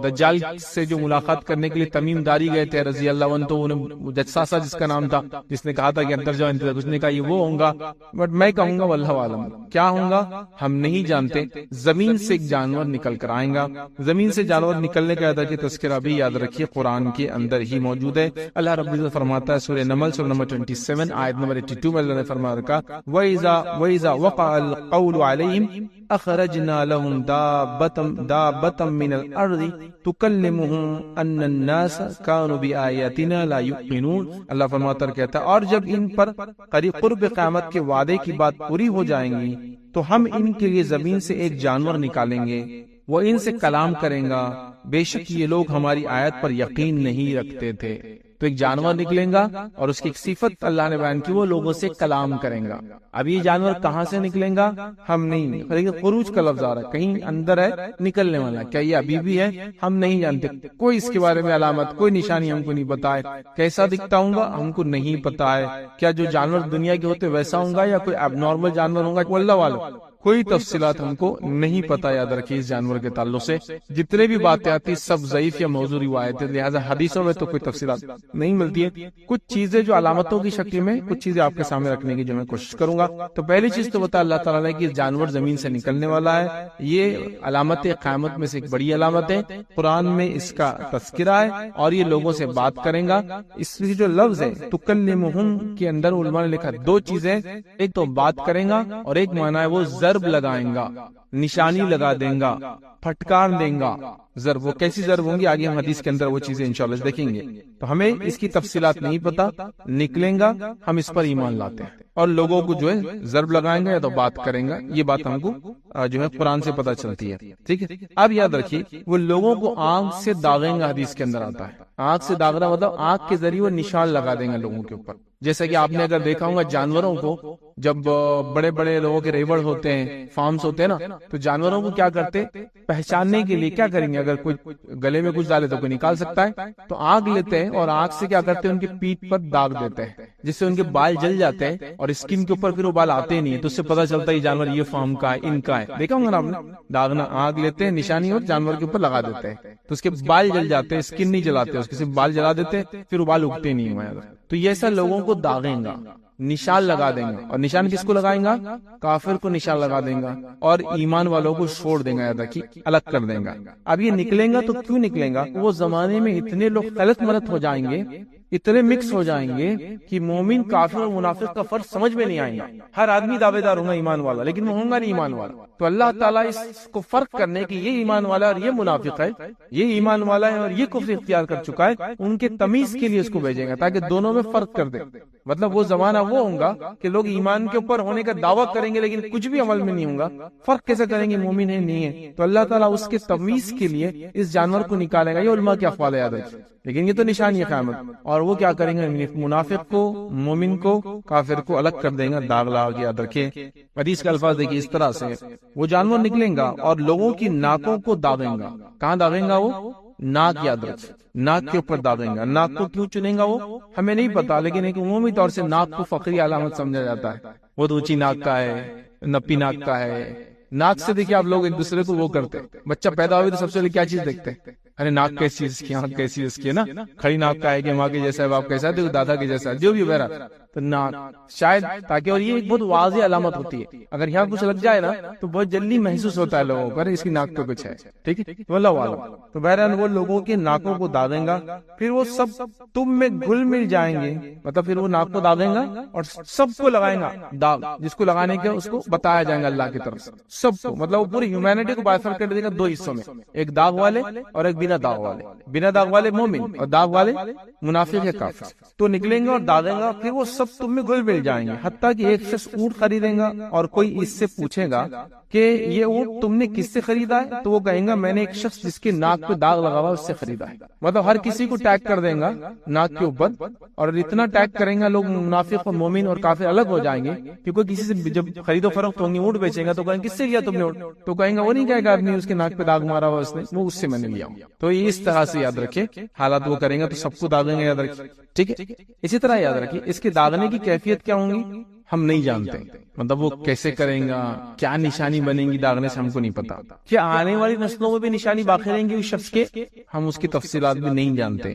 دجال سے جو ملاقات کرنے کے لیے تمیم داری گئے تھے رضی اللہ عنہ، تو انہیں جساسا جس کا نام تھا، جس نے کہا تھا کہ اندر جاؤ انتظار، کچھ نے کہا یہ وہ ہوگا، بٹ میں کہوں گا واللہ عالم کیا ہوگا ہم نہیں جانتے۔ زمین سے ایک جانور نکل کر آئے گا، زمین سے جانور نکلنے کا کہ تذکرہ بھی یاد رکھیے قرآن کے اندر ہی موجود ہے۔ اللہ رب العزت فرماتا ہے سورہ نمل سورہ نمبر 27 آیت نمبر 82 میں اللہ نے فرما رکھا وَإِذَا وَقَعَ الْقَوْلُ عَلَيْهِمْ أَخْرَجْنَا لَهُمْ دَابَّةً مِّنَ الْأَرْضِ تُكَلِّمُهُمْ أَنَّ النَّاسَ كَانُوا بِآيَاتِنَا لَا يُؤْمِنُونَ۔ اللہ فرماتا کہتا ہے اور جب ان پر قرب قیامت کے وعدے کی بات پوری ہو جائیں گی تو ہم ان کے لیے زمین سے ایک جانور نکالیں گے، وہ ان سے کلام کریں گا، بے شک یہ لوگ ہماری آیت پر یقین نہیں رکھتے تھے۔ تو ایک جانور نکلیں گا اور اس کی ایک صفت اللہ نے بیان کی، وہ لوگوں سے کلام کریں گا۔ اب یہ جانور کہاں سے نکلیں گا ہم نہیں، لیکن خروج کا لفظ آ رہا ہے، کہیں اندر ہے نکلنے والا، کیا یہ ابھی بھی ہے ہم نہیں جانتے، کوئی اس کے بارے میں علامت کوئی نشانی ہم کو نہیں بتائے، کیسا دکھتا ہوں گا ہم کو نہیں پتا ہے، کیا جو جانور دنیا کے ہوتے ویسا ہوں گا یا کوئی اب نارمل جانور ہوں گا، واللہ عالم کوئی تفصیلات ہم کو نہیں پتا۔ یاد رکھیے اس جانور کے تعلق سے جتنے بھی باتیں آتی سب ضعیف یا موضوع روایتیں، لہٰذا حدیثوں میں تو کوئی تفصیلات نہیں ملتی ہے۔ کچھ چیزیں جو علامتوں کی شکل میں کچھ چیزیں آپ کے سامنے رکھنے کی جو میں کوشش کروں گا۔ تو پہلی چیز تو بتا اللہ تعالیٰ نے کہ جانور زمین سے نکلنے والا ہے، یہ علامت قیامت میں سے ایک بڑی علامت ہے، قرآن میں اس کا تذکرہ ہے اور یہ لوگوں سے بات کریں گا۔ اس کی جو لفظ ہے تکلمہم کے اندر علماء نے لکھا دو چیزیں، ایک تو بات کریں گا اور ایک معنی ہے وہ ضرب لگائیں گا، نشانی لگا دیں گا، پھٹکار دیں گا۔ ضرب وہ کیسی ضرب ہوں گی آگے ہم حدیث کے اندر وہ چیزیں انشاءاللہ دیکھیں گے۔ تو ہمیں اس کی تفصیلات نہیں پتا، نکلیں گا ہم اس پر ایمان لاتے ہیں اور لوگوں کو جو ہے ضرب لگائیں گا یا تو بات کریں گا، یہ بات ہم کو جو ہے قرآن سے پتا چلتی ہے، ٹھیک ہے۔ اب یاد رکھیے وہ لوگوں کو آنکھ سے داغیں گا، حدیث کے اندر آتا ہے آنکھ سے داغنا مطلب آنکھ کے ذریعے وہ نشان لگا دیں گے لوگوں کے اوپر، جیسا کہ آپ نے اگر دیکھا ہوگا جانوروں کو جب بڑے بڑے لوگوں کے ریوڑ ہوتے ہیں، فارمز ہوتے ہیں نا، تو جانوروں کو کیا کرتے پہچاننے کے لیے کیا کریں گے، اگر کوئی گلے میں کچھ ڈالے تو کوئی نکال سکتا ہے، تو آگ لیتے ہیں اور آگ سے کیا کرتے ہیں ان کی پیٹھ پر داغ دیتے ہیں جس سے ان کے بال جل جاتے ہیں اور اسکن کے اوپر پھر وہ بال آتے نہیں، تو اس سے پتا چلتا ہے یہ جانور یہ فارم کا ہے، ان کا ہے۔ دیکھا ہوگا نا آپ نے، داغنا آگ لیتے ہیں نشانی اور جانور کے اوپر لگا دیتے ہیں تو اس کے بال جل جاتے ہیں، اسکن نہیں جلاتے، اس کے صرف بال جلا دیتے ہیں، پھر وہ بال اگتے نہیں ہوئے۔ تو یہ ایسا لوگوں کو داغیں گا، نشان لگا دیں گا، اور نشان کس کو لگائیں گا؟ کافر کو نشان لگا دیں گا، اور ایمان والوں کو چھوڑ دیں گا، یاد رکھیے الگ کر دیں گا۔ اب یہ نکلیں گا تو کیوں نکلیں گا؟ وہ زمانے میں اتنے لوگ غلط ملت ہو جائیں گے، اتنے مکس ہو جائیں گے کہ مومن کافر اور منافق کا فرق سمجھ میں نہیں آئے گا۔ ہر آدمی دعوے دار ہوگا ایمان والا، لیکن وہ ہوں گا نہیں ایمان والا۔ تو اللہ تعالیٰ اس کو فرق کرنے کی، یہ ایمان والا اور یہ منافق ہے، یہ ایمان والا ہے اور یہ کفر اختیار کر چکا ہے، ان کے تمیز کے لیے اس کو بھیجیں گا تاکہ دونوں میں فرق کر دے۔ مطلب وہ زمانہ وہ ہوگا کہ لوگ ایمان کے اوپر ہونے کا دعویٰ کریں گے لیکن کچھ بھی عمل میں نہیں ہوگا، فرق کیسے کریں گے مومن ہے نہیں ہے؟ تو اللہ تعالیٰ اس کے تمیز کے لیے اس جانور کو نکالے گا۔ یہ علماء کے اقوال یاد رکھیں، لیکن یہ تو نشانی ہے قیامت۔ اور وہ کیا کریں گے؟ منافق کو، مومن کو، کافر کو الگ کر دیں گا، داغ لگا کے۔ یاد رکھیں حدیث کے الفاظ دیکھیے اس طرح سے، وہ جانور نکلیں گا اور لوگوں کی ناکوں کو داغیں گا۔ کہاں داغیں گا؟ وہ ناک، یاد رکھ، ناک کے اوپر داغیں گا۔ ناک کو کیوں چنیں گا وہ ہمیں نہیں پتا، لیکن ایک عمومی طور سے ناک کو فخری علامت سمجھا جاتا ہے، وہ تو اونچی ناک کا ہے، نپی ناک کا ہے۔ ناک سے دیکھیے آپ لوگ ایک دوسرے کو وہ کرتے، بچہ پیدا ہوئے تو سب سے پہلے کیا چیز دیکھتے ہیں؟ ارے ناک کیسی اس کی، آنکھ کیسی اس کی، نا کھڑی ناک کا ہے کہ ماں کے جیسا ہے، باپ کیسا ہے، دادا کے جیسا ہے، جو بھی وغیرہ، تو ناک شاید تاکہ، اور یہ ایک بہت واضح علامت ہوتی ہے، اگر یہاں کچھ لگ جائے نا تو بہت جلدی محسوس ہوتا ہے لوگوں کو، ارے اس کی ناک پہ کچھ ہے، ٹھیک ہے، تو اللہ عالم۔ تو بہرحال وہ لوگوں کے ناکوں کو داغیں گا، پھر وہ سب تم میں گھل مل جائیں گے، مطلب پھر وہ ناک کو داغیں گا اور سب کو لگائیں گا داغ، جس کو لگانے کے اس کو بتایا جائے گا اللہ کی طرف سے، سب کو، مطلب وہ پوری ہیومینٹی کو بائفرکیٹ کر دے گا دو حصوں میں، ایک داغ والے اور ایک بنا داغ والے، بنا داغ والے مومن اور داغ والے منافق یا کافر۔ تو نکلیں گے اور داغیں گا، پھر وہ سب تم میں گھل مل جائیں گے، حتیٰ کہ ایک شخص اونٹ خریدیں گا اور کوئی اس سے پوچھے گا کہ یہ اونٹ تم نے کس سے خریدا ہے، تو وہ کہیں گا میں نے ایک شخص جس کے ناک پہ داغ لگا ہوا اس سے خریدا ہے۔ مطلب ہر کسی کو ٹیگ کر دیں گا ناک کے اوپر، اور اتنا ٹیگ کریں گا لوگ، منافق اور مومن اور کافر الگ ہو جائیں گے، کیونکہ کسی سے جب خرید و فروخت ہوں گے، اونٹ بیچیں گا تو کہیں کس سے لیا تم نے اونٹ، تو کہیں گا وہ نہیں کہے گا آدمی اس کے ناک پہ داغ مارا ہوا اس نے، وہ اس سے میں نے لیا ہوں۔ تو یہ اس طرح سے یاد رکھے، حالات وہ کریں گا تو سب کو داغیں گے، یاد رکھے، ٹھیک ہے۔ اسی طرح یاد رکھیے اس کے داغنے کی کیفیت کیا ہوں گی ہم نہیں جانتے، مطلب وہ کیسے کریں گا، کیا نشانی بنیں گی داغنے سے ہم کو نہیں پتا، کیا آنے والی نسلوں میں بھی نشانی باقی رہیں گی اس شخص کے، ہم اس کی تفصیلات بھی نہیں جانتے۔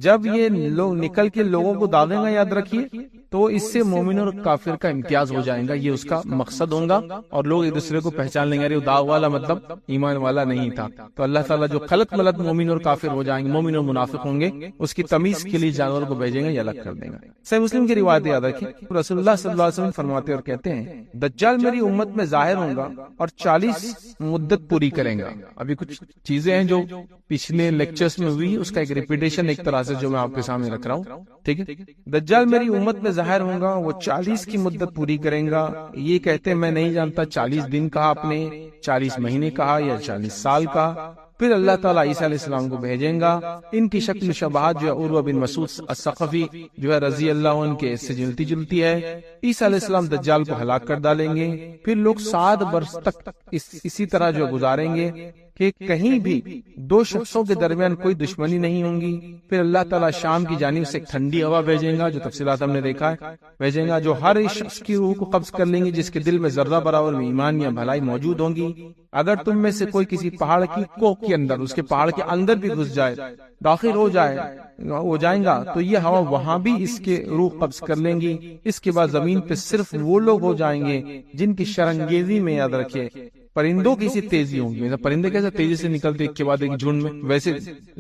جب یہ لوگ نکل کے لوگوں کو داغیں گا، یاد رکھیے، تو اس سے مومن اور کافر کا امتیاز ہو جائے گا، یہ اس کا مقصد ہوگا، اور لوگ ایک دوسرے کو پہچان لیں گے، داغ والا مطلب ایمان والا نہیں تھا۔ تو اللہ تعالیٰ جو خلط ملط مومن اور کافر ہو جائیں گے، مومن اور منافق ہوں گے، اس کی تمیز کے لیے جانور کو بھیجیں گے یا الگ کر دیں گے۔ صحیح مسلم کی روایت یاد رکھیں، رسول اللہ صلی اللہ علیہ وسلم فرماتے اور کہتے ہیں دجال میری امت میں ظاہر ہوگا اور 40 مدت پوری کریں گا۔ ابھی کچھ چیزیں ہیں جو پچھلے لیکچرز میں ہوئی، اس کا ایک ریپیٹیشن ایک طرح سے جو میں آپ کے سامنے رکھ رہا ہوں، ٹھیک ہے۔ دجال میری امت میں ظاہر ہوگا، وہ 40 کی مدت پوری کریں گا۔ یہ کہتے ہیں میں نہیں جانتا 40 دن کہا آپ نے، 40 مہینے کہا یا 40 سال کہا۔ پھر اللہ تعالیٰ عیسیٰ علیہ السلام کو بھیجیں گا۔ ان کی شکل شباہت جو ہے عروہ بن مسعود الثقفی جو ہے رضی اللہ عنہ کے اس سے جلتی جلتی ہے۔ عیسیٰ علیہ السلام دجال کو ہلاک کر ڈالیں گے، پھر لوگ 7 برس تک اسی طرح جو گزاریں گے کہ کہیں بھی 2 شخصوں کے درمیان کوئی دشمنی نہیں ہوں گی۔ پھر اللہ تعالیٰ شام کی جانب سے ایک ٹھنڈی ہوا بھیجیں گا، جو تفصیلات ہم نے دیکھا ہے، بھیجیں گا جو ہر شخص کی روح کو قبض کر لیں گے جس کے دل میں ذرہ برابر میں ایمان یا بھلائی موجود ہوں گی۔ اگر تم میں سے کوئی کسی پہاڑ کی کوہ کے اندر، اس کے پہاڑ کے اندر بھی گھس جائے، داخل ہو جائیں گا، تو یہ ہوا وہاں بھی اس کے روح قبض کر لیں گی۔ اس کے بعد زمین پہ صرف وہ لوگ ہو جائیں گے جن کی شرنگیزی میں، یاد رکھے، پرندوں کی سی تیزی ہوں گی، پرندے کیسے تیزی سے نکلتے ایک کے بعد ایک جھنڈ میں، ویسے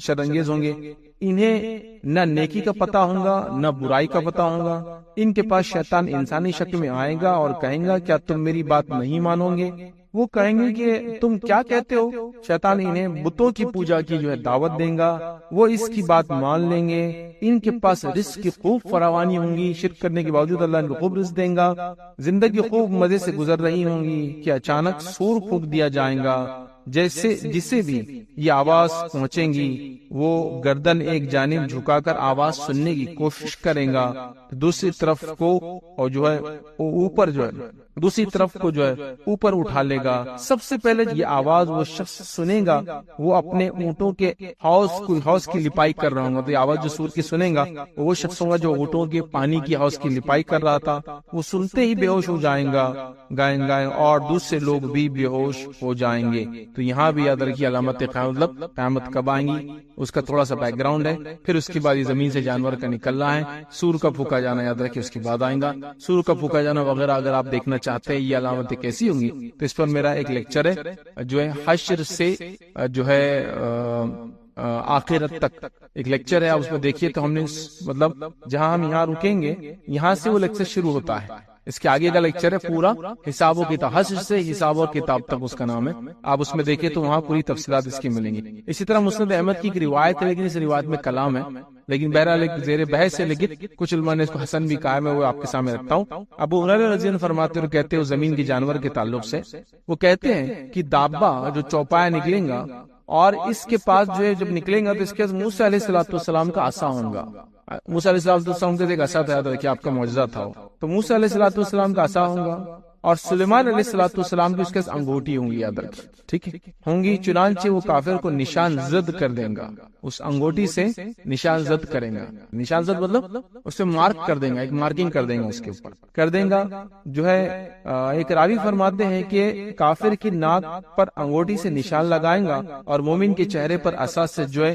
شرنگیز ہوں گے۔ انہیں نہ نیکی کا پتہ ہوگا نہ برائی کا پتہ ہوگا۔ ان کے پاس شیطان انسانی شکل میں آئے گا اور کہیں گا کیا تم میری بات نہیں مانو گے؟ وہ کہیں گے کہ تم کیا کہتے ہو؟ شیطان انہیں بتوں کی پوجا کی جو ہے دعوت دیں گا، وہ اس کی بات مان لیں گے۔ ان کے پاس رزق کی خوب فراوانی ہوں گی، شرک کرنے کے باوجود اللہ ان کو خوب رزق دیں گا۔ زندگی خوب مزے سے گزر رہی ہوں گی کہ اچانک سور پھونک دیا جائے گا جیسے جسے بھی یہ آواز پہنچیں گی وہ گردن ایک جانب جھکا کر آواز سننے کی کوشش کرے گا، دوسری طرف کو اور جو ہے اوپر جو ہے دوسری طرف کو جو ہے اوپر اٹھا لے گا۔ سب سے پہلے یہ آواز وہ شخص سنے گا وہ اپنے اونٹوں کے حوض کی لپائی کر رہا ہوگا۔ تو یہ آواز جو سور کی سنے گا وہ شخص ہوگا جو اونٹوں کے پانی کی حوض کی لپائی کر رہا تھا، وہ سنتے ہی بے ہوش ہو جائیں گا گائیں اور دوسرے لوگ بھی بے ہوش ہو جائیں گے۔ تو یہاں بھی یاد رکھیے علامت قیامت کب آئیں گی اس کا تھوڑا سا بیک گراؤنڈ ہے۔ پھر اس کے بعد یہ زمین سے جانور کا نکلنا ہے، سور کا پھونکا جانا یاد رکھیے اس کے بعد آئیں گا، سور کا پھونکا جانا وغیرہ۔ اگر آپ دیکھنا چاہتے ہیں یہ علامتیں کیسی ہوں گی تو اس پر میرا ایک لیکچر ہے جو ہے حشر سے جو ہے آخرت تک ایک لیکچر ہے، آپ اس میں دیکھیے۔ تو ہم نے مطلب جہاں ہم یہاں رکیں گے یہاں سے وہ لیکچر شروع ہوتا ہے، اس کے آگے کا لیکچر ہے پورا حساب و کتاب، حشر سے حساب و کتاب تک اس کا نام ہے۔ آپ اس میں دیکھیں تو وہاں پوری تفصیلات اس کی ملیں گی۔ اسی طرح مسند احمد کی ایک روایت ہے لیکن اس روایت میں کلام ہے، لیکن بہرحال زیر بحث ہے، لیکن کچھ علماء نے اس کو حسن بھی کہا ہے، میں وہ آپ کے سامنے رکھتا ہوں۔ ابو ہریرہ رضی اللہ عنہ فرماتے ہیں، کہتے ہیں زمین کے جانور کے تعلق سے وہ کہتے ہیں کہ دابا جو چوپایا نکلیں گا اور اس کے پاس جو ہے جب نکلیں گا تو اس کے پاس موسیٰ علیہ السلام کا عصا ہوگا۔ موسیٰ علیہ السلام کے ایک عصا تھا کہ آپ کا معجزہ تھا، تو موسیٰ علیہ السلام کا عصا ہوگا اور سلیمان علیہ السلام کی اس کے انگوٹھی ہوں گی، یاد رکھیں، ٹھیک ہے ہوں گی۔ چنانچہ وہ کافر کو نشان زد کر دیں گا، اس انگوٹھی سے نشان زد کریں گا، نشان زد مطلب اسے مارک کر دیں گا، ایک مارکنگ کر دیں گا، اس کے اوپر کر دیں گا۔ جو ہے ایک راوی فرماتے ہیں کہ کافر کی ناک پر انگوٹھی سے نشان لگائیں گا اور مومن کے چہرے پر عصا سے جو ہے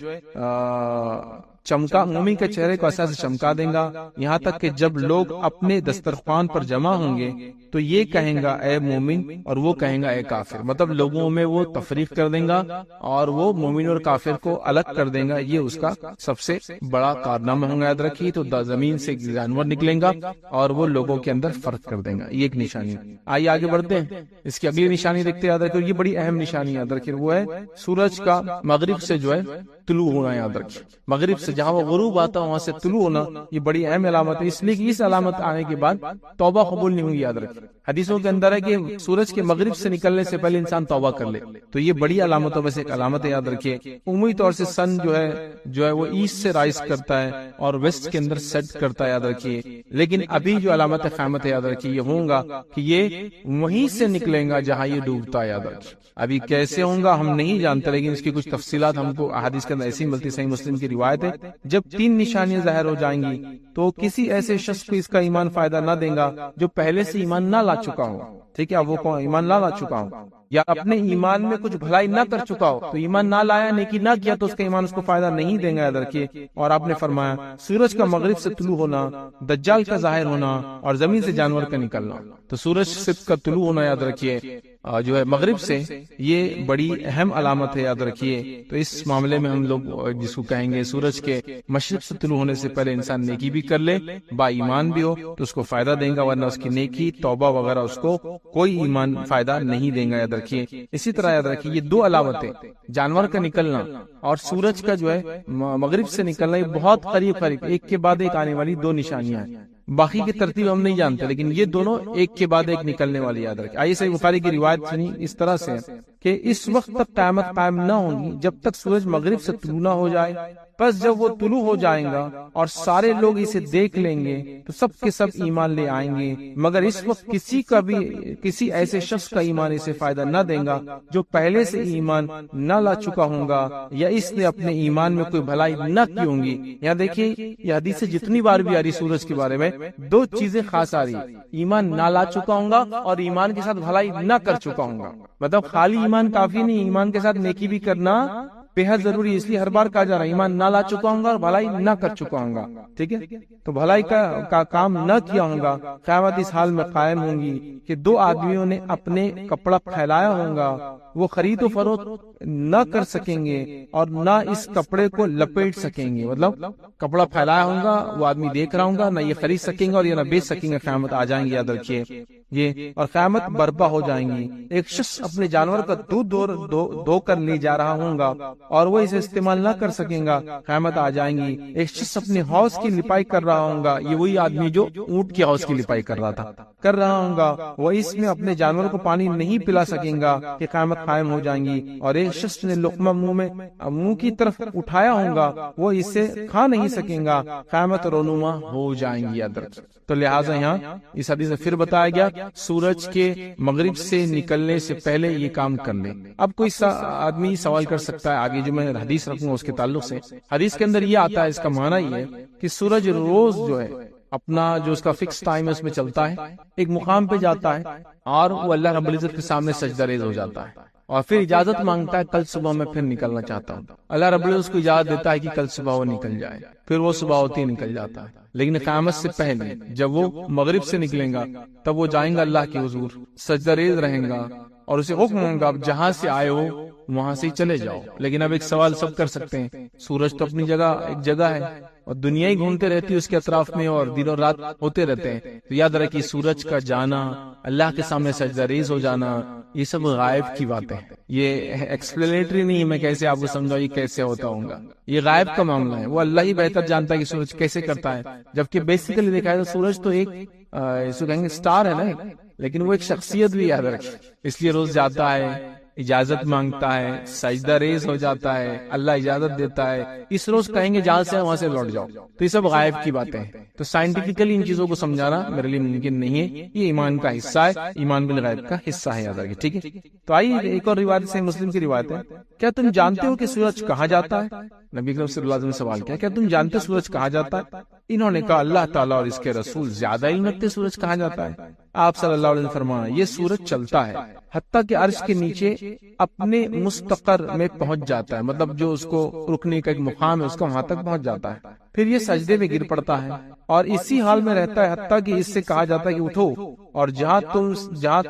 چمکا، مومن کے چہرے کو عصا سے چمکا دیں گا، یہاں تک کہ جب لوگ اپنے دسترخوان پر جمع ہوں گے تو یہ کہیں گا اے مومن اور وہ کہیں گا اے کافر، مطلب لوگوں میں وہ تفریق کر دیں گا اور وہ مومن اور کافر کو الگ کر دیں گا۔ یہ اس کا سب سے بڑا کارنامہ ہوگا، یاد رکھیے۔ تو زمین سے جانور نکلیں گا اور وہ لوگوں کے اندر فرق کر دیں گا، یہ ایک نشانی۔ آئیے آگے بڑھتے ہیں، اس کی اگلی نشانی دیکھتے ہیں، یاد رکھیے یہ بڑی اہم نشانی یاد رکھیے، وہ ہے سورج کا مغرب سے جو ہے طلوع ہونا، یاد رکھیے مغرب سے جہاں وہ غروب آتا ہے وہاں سے طلوع ہونا، یہ بڑی اہم علامت ہے، اس لیے کہ اس علامت آنے کے بعد توبہ قبول نہیں ہوگی، یاد رکھیے۔ حدیثوں کے اندر ہے کہ سورج کے مغرب سے نکلنے سے پہلے انسان توبہ کر لے، تو یہ بڑی علامتوں میں سے ایک علامت ہے، یاد رکھیے۔ عمومی طور سے سن جو ہے وہ ایسٹ سے رائز کرتا ہے اور ویسٹ کے اندر سیٹ کرتا ہے، یاد رکھیے۔ لیکن ابھی جو علامت قیامت ہے، یاد رکھیے یہ ہوگا کہ یہ وہیں سے نکلیں گا جہاں یہ ڈوبتا ہے، یاد رکھیے۔ ابھی کیسے ہوگا ہم نہیں جانتے، لیکن اس کی کچھ تفصیلات ہم کو احادیث کے اندر ایسی ملتی۔ صحیح مسلم کی روایت ہے جب 3 نشانیاں ظاہر ہو جائیں گی تو کسی ایسے شخص کو اس کا ایمان فائدہ نہ دے گا جو پہلے سے ایمان نہ لا چکا ہو، ٹھیک ہے، وہ ایمان نہ لا چکا ہو یا اپنے ایمان میں کچھ بھلائی نہ کر چکا ہو، تو ایمان نہ لایا، نیکی نہ کیا، تو اس کا ایمان اس کو فائدہ نہیں دے گا، یاد رکھیے۔ اور آپ نے فرمایا سورج کا مغرب سے طلوع ہونا، دجال کا ظاہر ہونا اور زمین سے جانور کا نکلنا۔ تو سورج سے کا طلوع ہونا، یاد رکھیے جو ہے مغرب سے، یہ بڑی اہم علامت ہے، یاد رکھیے۔ تو اس معاملے میں ہم لوگ جس کو کہیں گے سورج کے مشرق سے طلوع ہونے سے پہلے انسان نیکی بھی کر لے، با ایمان بھی ہو تو اس کو فائدہ دے گا، ورنہ اس کی نیکی توبہ وغیرہ اس کو کوئی ایمان فائدہ نہیں دے گا، یاد رکھیے۔ اسی طرح یاد رکھیے یہ 2 علامتیں، جانور کا نکلنا اور سورج کا جو ہے مغرب سے نکلنا، یہ بہت قریب ایک کے بعد ایک آنے والی 2 نشانیاں ہیں۔ باقی کی ترتیب ہم نہیں جانتے، لیکن یہ دونوں ایک کے بعد ایک نکلنے والی، یاد رکھیں۔ آئیے صحیح بخاری کی روایت سنی اس طرح سے کہ اس وقت تک قیامت قائم نہ ہوگی جب تک سورج مغرب سے طلوع نہ ہو جائے، پس جب وہ طلوع ہو جائیں گا اور سارے لوگ اسے دیکھ لیں گے تو سب کے سب ایمان لے آئیں گے، مگر اس وقت کسی ایسے شخص کا ایمان اسے فائدہ نہ دے گا جو پہلے سے ایمان نہ لا چکا ہوگا یا اس نے اپنے ایمان میں کوئی بھلائی نہ کی ہوں گی۔ یہاں دیکھیے یہ حدیث جتنی بار بھی آ رہی سورج کے بارے میں 2 چیزیں خاص آ رہی، ایمان نہ لا چکا ہوں گا اور ایمان کے ساتھ بھلائی نہ کر چکا ہوں گا۔ مطلب خالی ایمان کافی نہیں، ایمان کے ساتھ نیکی بھی کرنا بےحد ضروری، اس لیے ہر بار کہا جا رہا ہے ایمان نہ لا چکا ہوں گا اور بھلائی نہ کر چکا ہوں گا، ٹھیک ہے۔ تو بھلائی کا کام نہ کیا ہوں گا، قیامت اس حال میں قائم ہوں گی کہ 2 آدمیوں نے اپنے کپڑا پھیلایا ہوگا، وہ خرید و فروخت نہ کر سکیں گے اور نہ اس کپڑے کو لپیٹ سکیں گے، مطلب کپڑا پھیلایا ہوگا وہ آدمی دیکھ رہا ہوگا، نہ یہ خرید سکیں گے اور یہ نہ بیچ سکیں گے، قیامت آ جائیں گے، یاد رکھیے۔ یہ اور قیامت برپا ہو جائیں گی. ایک شخص اپنے جانور کا دودھ دو کر لے جا رہا ہوگا اور وہ اسے استعمال نہ کر سکے گا. قیامت آ جائیں گی. ایک شخص اپنے حوض کی لپائی کر رہا ہوگا. یہ وہی آدمی جو اونٹ کے حوض کی لپائی کر رہا ہوگا. وہ اس میں اپنے جانور کو پانی نہیں پلا سکے گا کہ قیامت قائم ہو جائیں گی. اور ایک شخص نے لقمہ منہ کی طرف اٹھایا ہوگا. وہ اسے کھا نہیں سکے گا. قیامت رونما ہو جائیں گی. تو لہٰذا یہاں اس حدیث میں پھر بتایا گیا سورج کے مغرب سے نکلنے سے پہلے یہ کام کر لیں. اب کوئی آدمی سوال کر سکتا ہے آگے جو میں حدیث رکھوں گا اس کے تعلق سے. حدیث کے اندر یہ آتا ہے, اس کا معنی یہ ہے کہ سورج روز جو ہے اپنا جو اس کا فکس ٹائم ہے اس میں چلتا ہے, ایک مقام پہ جاتا ہے اور وہ اللہ رب العزت کے سامنے سجدہ ریز ہو جاتا ہے اور پھر اجازت مانگتا ہے کل صبح میں پھر نکلنا چاہتا ہوں. اللہ رب العزت اس کو اجازت دیتا ہے کہ کل صبح وہ نکل جائے. پھر وہ صبح ہوتی نکل جاتا ہے. لیکن قیامت سے پہلے جب وہ مغرب سے نکلیں گا تب وہ جائیں گا اللہ کے حضور, سجدہ ریز رہیں گا اور اسے حکم ہوگا اب جہاں سے آئے ہو وہاں سے چلے جاؤ. لیکن اب ایک سوال سب کر سکتے ہیں, سورج تو اپنی جگہ ایک جگہ ہے اور دنیا ہی گھومتے رہتی ہے اس کے اطراف میں اور دن اور رات ہوتے رہتے ہیں. تو یاد رکھیے سورج کا جانا, اللہ کے سامنے سجدہ ریز ہو جانا, یہ سب غائب کی باتیں ہیں. یہ ایکسپلینیٹری نہیں ہے میں کیسے آپ کو سمجھاؤں یہ کیسے ہوتا ہوگا. یہ غائب کا معاملہ ہے. وہ اللہ ہی بہتر جانتا ہے کہ سورج کیسے کرتا ہے. جبکہ بیسیکلی دیکھا ہے تو سورج تو ایک اس کو کہیں گے سٹار ہے نا, لیکن وہ ایک شخصیت بھی یاد رکھے. اس لیے روز جاتا ہے, اجازت مانگتا ہے, سجدہ ریز ہو جاتا ہے, اللہ اجازت دیتا ہے. اس روز کہیں گے جہاں سے وہاں سے لوٹ جاؤ. تو یہ سب غائب کی باتیں ہیں. تو سائنٹیفکلی ان چیزوں کو سمجھانا میرے لیے ممکن نہیں ہے. یہ ایمان کا حصہ ہے, ایمان بالغیب کا حصہ ہے, یاد رکھیے. ٹھیک ہے. تو آئیے ایک اور روایت سے مسلم کی روایت ہے. کیا تم جانتے ہو کہ سورج کہاں جاتا ہے؟ نبی اکرم صلی اللہ علیہ وسلم نے سوال کیا کیا تم جانتے سورج کہاں جاتا ہے؟ انہوں نے کہا اللہ تعالیٰ اور اس کے رسول زیادہ علم رکھتے سورج کہاں جاتا ہے. آپ صلی اللہ علیہ وسلم فرمایا یہ سورج چلتا ہے حتیٰ کہ عرش کے نیچے اپنے مستقر میں پہنچ جاتا ہے, مطلب جو اس کو رکنے کا ایک مقام ہے اس کا وہاں تک پہنچ جاتا ہے. پھر یہ سجدے میں گر پڑتا ہے اور اسی حال میں رہتا ہے حتیٰ کہ اس سے کہا جاتا ہے کہ اٹھو اور جہاں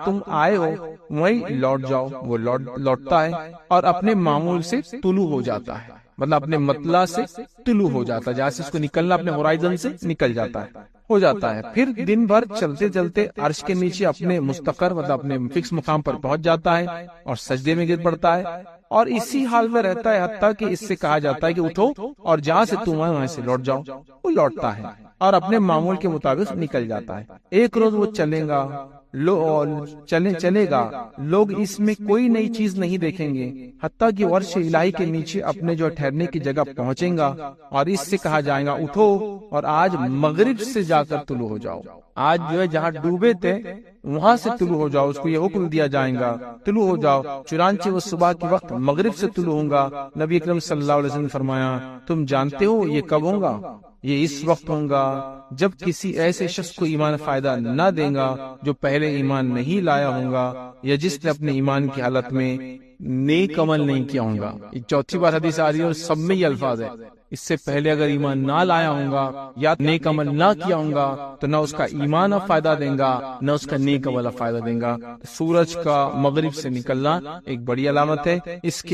تم آئے ہو وہیں لوٹ جاؤ. وہ لوٹتا ہے اور اپنے معمول سے طلوع ہو جاتا ہے, مطلب اپنے مطلع سے طلوع ہو جاتا ہے, جہاں سے اس کو نکلنا اپنے ہورائزن سے نکل جاتا ہے, ہو جاتا ہے. پھر دن بھر چلتے چلتے عرش کے نیچے اپنے مستقر مطلب اپنے فکس مقام پر پہنچ جاتا ہے اور سجدے میں گر پڑتا ہے اور اسی حال میں رہتا ہے حتیٰ کہ اس سے کہا جاتا ہے کہ اٹھو اور جہاں سے تم آئے وہاں سے لوٹ جاؤ. وہ لوٹتا ہے اور اپنے معمول کے مطابق نکل جاتا ہے. ایک روز وہ چلے گا, لوگ اس میں کوئی نئی چیز نہیں دیکھیں گے حتیٰ کہ عرش الہی کے نیچے اپنے جو ٹھہرنے کی جگہ پہنچیں گا اور اس سے کہا جائے گا اٹھو اور آج مغرب سے جا کر طلوع ہو جاؤ. آج جو ہے جہاں ڈوبے تھے وہاں سے طلوع ہو جاؤ. اس کو یہ حکم دیا جائے گا طلوع ہو جاؤ. چنانچہ وہ صبح کے وقت مغرب سے طلوع ہوگا. نبی اکرم صلی اللہ علیہ وسلم نے فرمایا تم جانتے ہو یہ کب ہوگا؟ یہ اس وقت ہوگا جب کسی ایسے شخص کو ایمان فائدہ نہ دے گا جو پہلے ایمان نہیں لایا ہوگا یا جس نے اپنے ایمان کی حالت میں نیک عمل نہیں کیا ہوگا. یہ چوتھی بار حدیث آ رہی ہے اور سب میں یہ الفاظ ہے. اس سے پہلے اگر ایمان نہ لایا ہوگا یا نیک عمل نہ کیا ہوگا تو نہ اس کا ایمان اب فائدہ دے گا نہ اس کا نیک عمل اب فائدہ دے گا. سورج کا مغرب سے نکلنا ایک بڑی علامت ہے. اس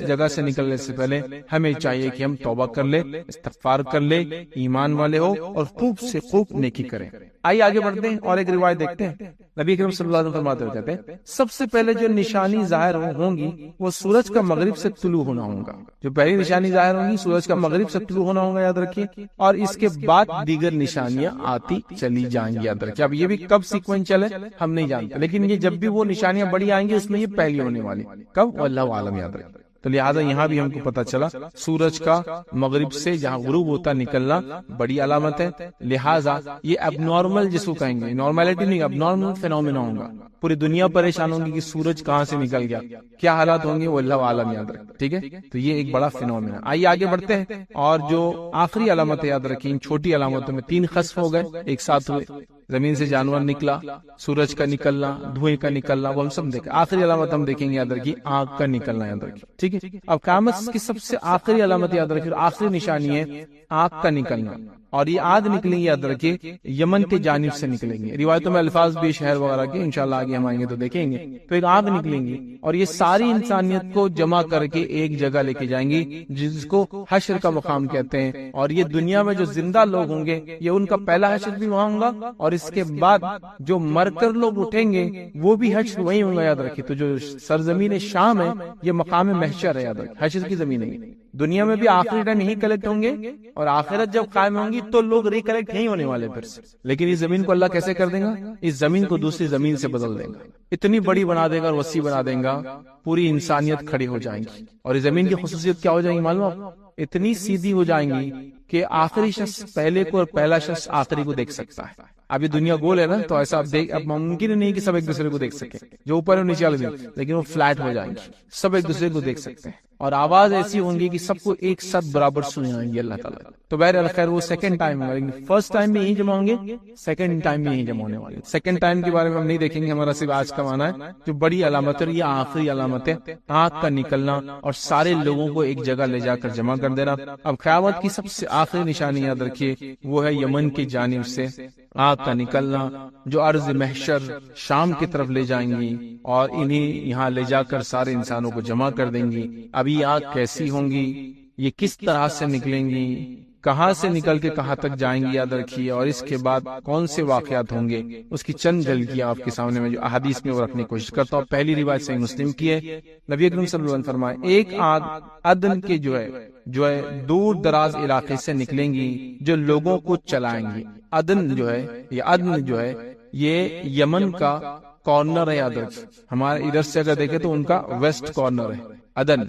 جگہ سے نکلنے سے پہلے ہمیں چاہیے کہ ہم توبہ کر لیں, استغفار کر لیں, ایمان والے ہو اور خوب سے خوب نیکی کریں. آئیے آگے بڑھتے ہیں اور ایک روایت دیکھتے ہیں. نبی اکرم صلی اللہ علیہ وسلم فرماتے ہوتے ہیں سب سے پہلے جو نشانی ظاہر ہوں گی وہ سورج کا مغرب سے طلوع ہونا ہوگا. جو پہلی نشانی ظاہر ہوں گی سورج کا مغرب سے طلوع ہونا ہوگا, یاد رکھیے. اور اس کے بعد دیگر نشانیاں آتی چلی جائیں گی, یاد رکھیے. اب یہ بھی کب سیکوینشل ہے ہم نہیں جانتے, لیکن یہ جب بھی وہ نشانیاں بڑی آئیں گی اس میں یہ پہلی ہونے والی کب اللہ عالم, یاد رکھیے. تو لہٰذا یہاں بھی ہم کو پتا چلا سورج کا مغرب سے جہاں غروب ہوتا نکلنا بڑی علامت ہے. لہٰذا یہ اب نارمل جس کو کہیں گے, نارملٹی نہیں, اب نارمل فینومینا ہوگا. پوری دنیا پریشان ہوگی کہ سورج کہاں سے نکل گیا, کیا حالات ہوں گے وہ اللہ عالم, یاد رکھیں. ٹھیک ہے, تو یہ ایک بڑا فینومینا. آئیے آگے بڑھتے ہیں اور جو آخری علامت ہے یاد رکھیں. چھوٹی علامتوں میں 3 خسف ہو گئے ایک ساتھ ہوئے. زمین سے جانور نکلا, سورج کا نکلنا, دھوئیں کا نکلنا, وہ ہم سب دیکھیں. آخری علامت ہم دیکھیں گے یاد رکھیے آنکھ کا نکلنا, یاد رکھیے. ٹھیک ہے, اب قیامت کی سب سے آخری علامت یاد رکھیے, آخری نشانی ہے آنکھ کا نکلنا. اور یہ آگ نکلیں گے یاد رکھیے یمن کی جانب سے نکلیں گے. روایتوں میں الفاظ بھی شہر وغیرہ کے انشاءاللہ آگے ہم آئیں گے تو دیکھیں گے. تو ایک آگ نکلیں گی اور یہ ساری انسانیت کو جمع کر کے ایک جگہ لے کے جائیں گی جس کو حشر کا مقام کہتے ہیں. اور یہ دنیا میں جو زندہ لوگ ہوں گے یہ ان کا پہلا حشر بھی وہاں ہوگا اور اس کے بعد جو مر کر لوگ اٹھیں گے وہ بھی حشر وہی ہوں گا یاد رکھیے. تو جو سرزمین شام ہے یہ مقام محشر ہے یاد رکھیے, حشر کی زمین ہے. دنیا میں بھی آخری ٹائم یہی کلیکٹ ہوں گے اور آخرت جب قائم ہوں گی تو لوگ ریکلیکٹ نہیں ہونے والے پھر سے. لیکن اس زمین کو اللہ کیسے کر دے گا؟ اس زمین کو دوسری زمین سے بدل دے گا, اتنی بڑی بنا دے گا اور وسیع بنا دے گا, پوری انسانیت کھڑی ہو جائیں گی. اور اس زمین کی خصوصیت کیا ہو جائیں گی معلوم؟ اتنی سیدھی ہو جائیں گی کہ آخری شخص پہلے کو اور پہلا شخص آخری کو دیکھ سکتا ہے. ابھی دنیا گول ہے نا, تو ایسا اب ممکن نہیں کہ سب ایک دوسرے کو دیکھ سکیں, جو اوپر اور نیچے والے دن, لیکن وہ فلیٹ ہو جائیں گے, سب ایک دوسرے کو دیکھ سکتے ہیں. اور آواز ایسی ہوں گی کہ سب کو ایک ساتھ برابر سنیں آئیں گے اللہ تعالیٰ. تو بہرحال خیر وہ سیکنڈ ٹائم ہوگا, لیکن فرسٹ ٹائم میں یہی جمع ہوں گے, سیکنڈ ٹائم میں یہی جمع ہونے والے. سیکنڈ ٹائم کے بارے میں ہم نہیں دیکھیں گے, ہمارا صرف آج کا مانا ہے جو بڑی علامت ہے, یہ آخری علامت ہے آگ کا نکلنا اور سارے لوگوں کو ایک جگہ لے جا کر جمع کر دینا. اب قیامت کی سب سے آخری نشانی یاد رکھیے وہ ہے یمن کی جانب سے آگ کا نکلنا جو ارض محشر شام کی طرف لے جائیں گی اور انہیں یہاں لے جا کر سارے انسانوں کو جمع کر دیں گی. اب یہ آگ کیسی ہوں گی, یہ کس طرح سے نکلیں گی, کہاں سے نکل کے کہاں تک جائیں گی یاد رکھیے, اور اس کے بعد کون سے واقعات ہوں گے اس کی چند جھلکیاں آپ کے سامنے میں جو احادیث میں وہ رکھنے کی کوشش کرتا ہوں. پہلی روایت صحیح مسلم کی ہے, نبی اکرم صلی اللہ علیہ وسلم فرمائے ایک آگ عدن کے جو ہے دور دراز علاقے سے نکلیں گی جو لوگوں کو چلائیں گی. عدن جو ہے یہ یمن کا کارنر ہے یاد رکھیے. ہمارے ادھر سے اگر دیکھیں تو ان کا ویسٹ کارنر ہے عدن.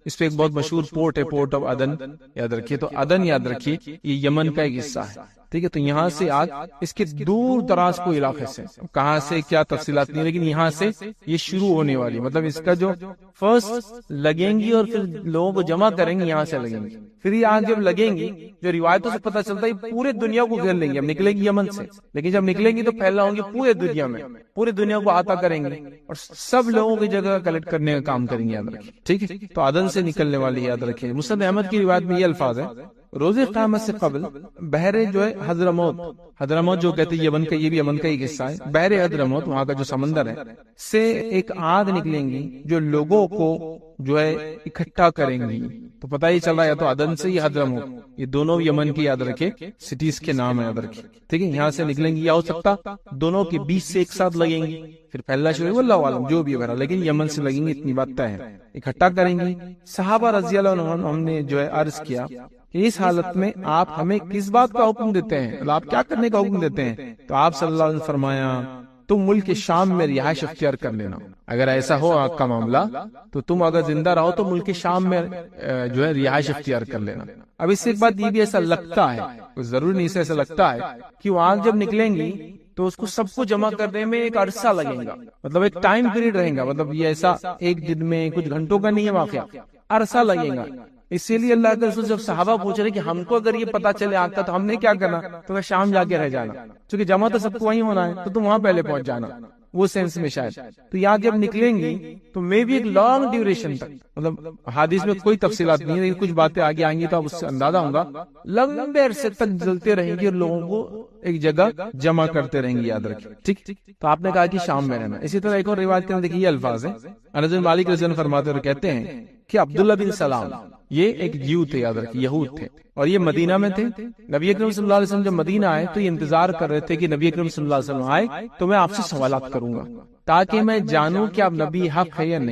اس پہ ایک بہت مشہور پورٹ ہے, پورٹ آف عدن یاد رکھیے. تو عدن یاد رکھیے یہ یمن کا ایک حصہ ہے, ٹھیک ہے. تو یہاں سے آگ اس کے دور دراز کو علاقے سے, کہاں سے کیا تفصیلات نہیں, لیکن یہاں سے یہ شروع ہونے والی, مطلب اس کا جو فرسٹ لگیں گی اور پھر لوگوں کو جمع کریں گے یہاں سے لگیں گی. پھر یہ آگ جب لگیں گی جو روایتوں سے پتہ چلتا ہے پورے دنیا کو گھیر لیں گے. اب نکلیں گی یمن سے, لیکن جب نکلیں گی تو پھیلا ہوں گی پورے دنیا میں, پورے دنیا کو آتا کریں گے اور سب لوگوں کی جگہ کلیکٹ کرنے کا کام کریں گے یاد رکھیں, ٹھیک ہے. تو عدن سے نکلنے والی یاد رکھیں. مسند احمد کی روایت میں یہ الفاظ ہے روز قیامت سے قبل بحر جو ہے حضرموت جو کہتے ہیں یمن کا, یہ بھی یمن کا ایک حصہ ہے. بحر حضرموت وہاں کا جو سمندر ہے سے ایک آگ نکلیں گی جو لوگوں کو جو ہے اکٹھا کریں گی. تو پتہ ہی چل رہا ہے یا تو عدن سے یا حضرموت, یہ دونوں یمن کی یاد رکھے سٹیز کے نام یاد رکھے, ٹھیک ہے. یہاں سے نکلیں گی, یا ہو سکتا دونوں کے بیچ سے ایک ساتھ لگیں گی, پھر پھیلنا شروع ہوگا, اللہ عالم جو بھی ہے, لیکن یمن سے لگیں گی اتنی بات طے ہے. اکٹھا کریں گی. صحابہ رضی اللہ عنہ ہم نے جو ہے عرض کیا کہ اس حالت میں آپ ہمیں کس بات کا حکم دیتے ہیں, آپ کیا کرنے کا حکم دیتے ہیں؟ تو آپ صلی اللہ علیہ وسلم فرمایا تم ملک شام میں رہائش اختیار کر لینا. اگر ایسا ہو آپ کا معاملہ تو تم اگر زندہ رہو تو ملک شام میں جو ہے رہائش اختیار کر لینا. اب اس سے ایک بات یہ بھی ایسا لگتا ہے, ضروری نہیں سے ایسا لگتا ہے کہ وہ آگ جب نکلیں گی تو اس کو سب کو جمع کرنے میں ایک عرصہ لگے گا, مطلب ایک ٹائم پیریڈ رہے گا, مطلب یہ ایسا ایک دن میں کچھ گھنٹوں کا نہیں ہے واقعہ, عرصہ لگے گا. اسی لیے اللہ کے رسول جب صحابہ پوچھ رہے کہ ہم کو اگر یہ پتا چلے آگ کا تو ہم نے کیا کرنا, تو شام جا کے رہ جانا, کیونکہ جمع تو سب کو وہیں ہونا ہے, تو تم وہاں پہلے پہنچ جانا, وہ سینس میں شاید. تو یہاں جب نکلیں گی تو میں بھی ایک لانگ ڈیوریشن تک, مطلب حدیث میں کوئی تفصیلات نہیں ہے لیکن کچھ باتیں آگے آئیں گی تو اب اس سے اندازہ ہوگا, لمبے عرصے تک جلتے رہیں گی اور لوگوں کو ایک جگہ جمع کرتے رہیں گے یاد رکھیں, ٹھیک. تو آپ نے کہا کہ شام میں رہنا. اسی طرح ایک اور روایت کے اندر دیکھیے یہ الفاظ ہیں, انس بن مالک رضی اللہ عنہ فرماتے اور کہتے ہیں کہ عبداللہ بن سلام یہ ایک جیو تھے یاد رکھیں, یہود تھے, اور یہ مدینہ میں تھے. نبی اکرم صلی اللہ علیہ وسلم جب مدینہ آئے تو یہ انتظار کر رہے تھے کہ نبی اکرم صلی اللہ علیہ وسلم آئے تو میں آپ سے سوالات کروں گا تاکہ میں جانوں کہ آپ نبی حق ہے یا نہیں.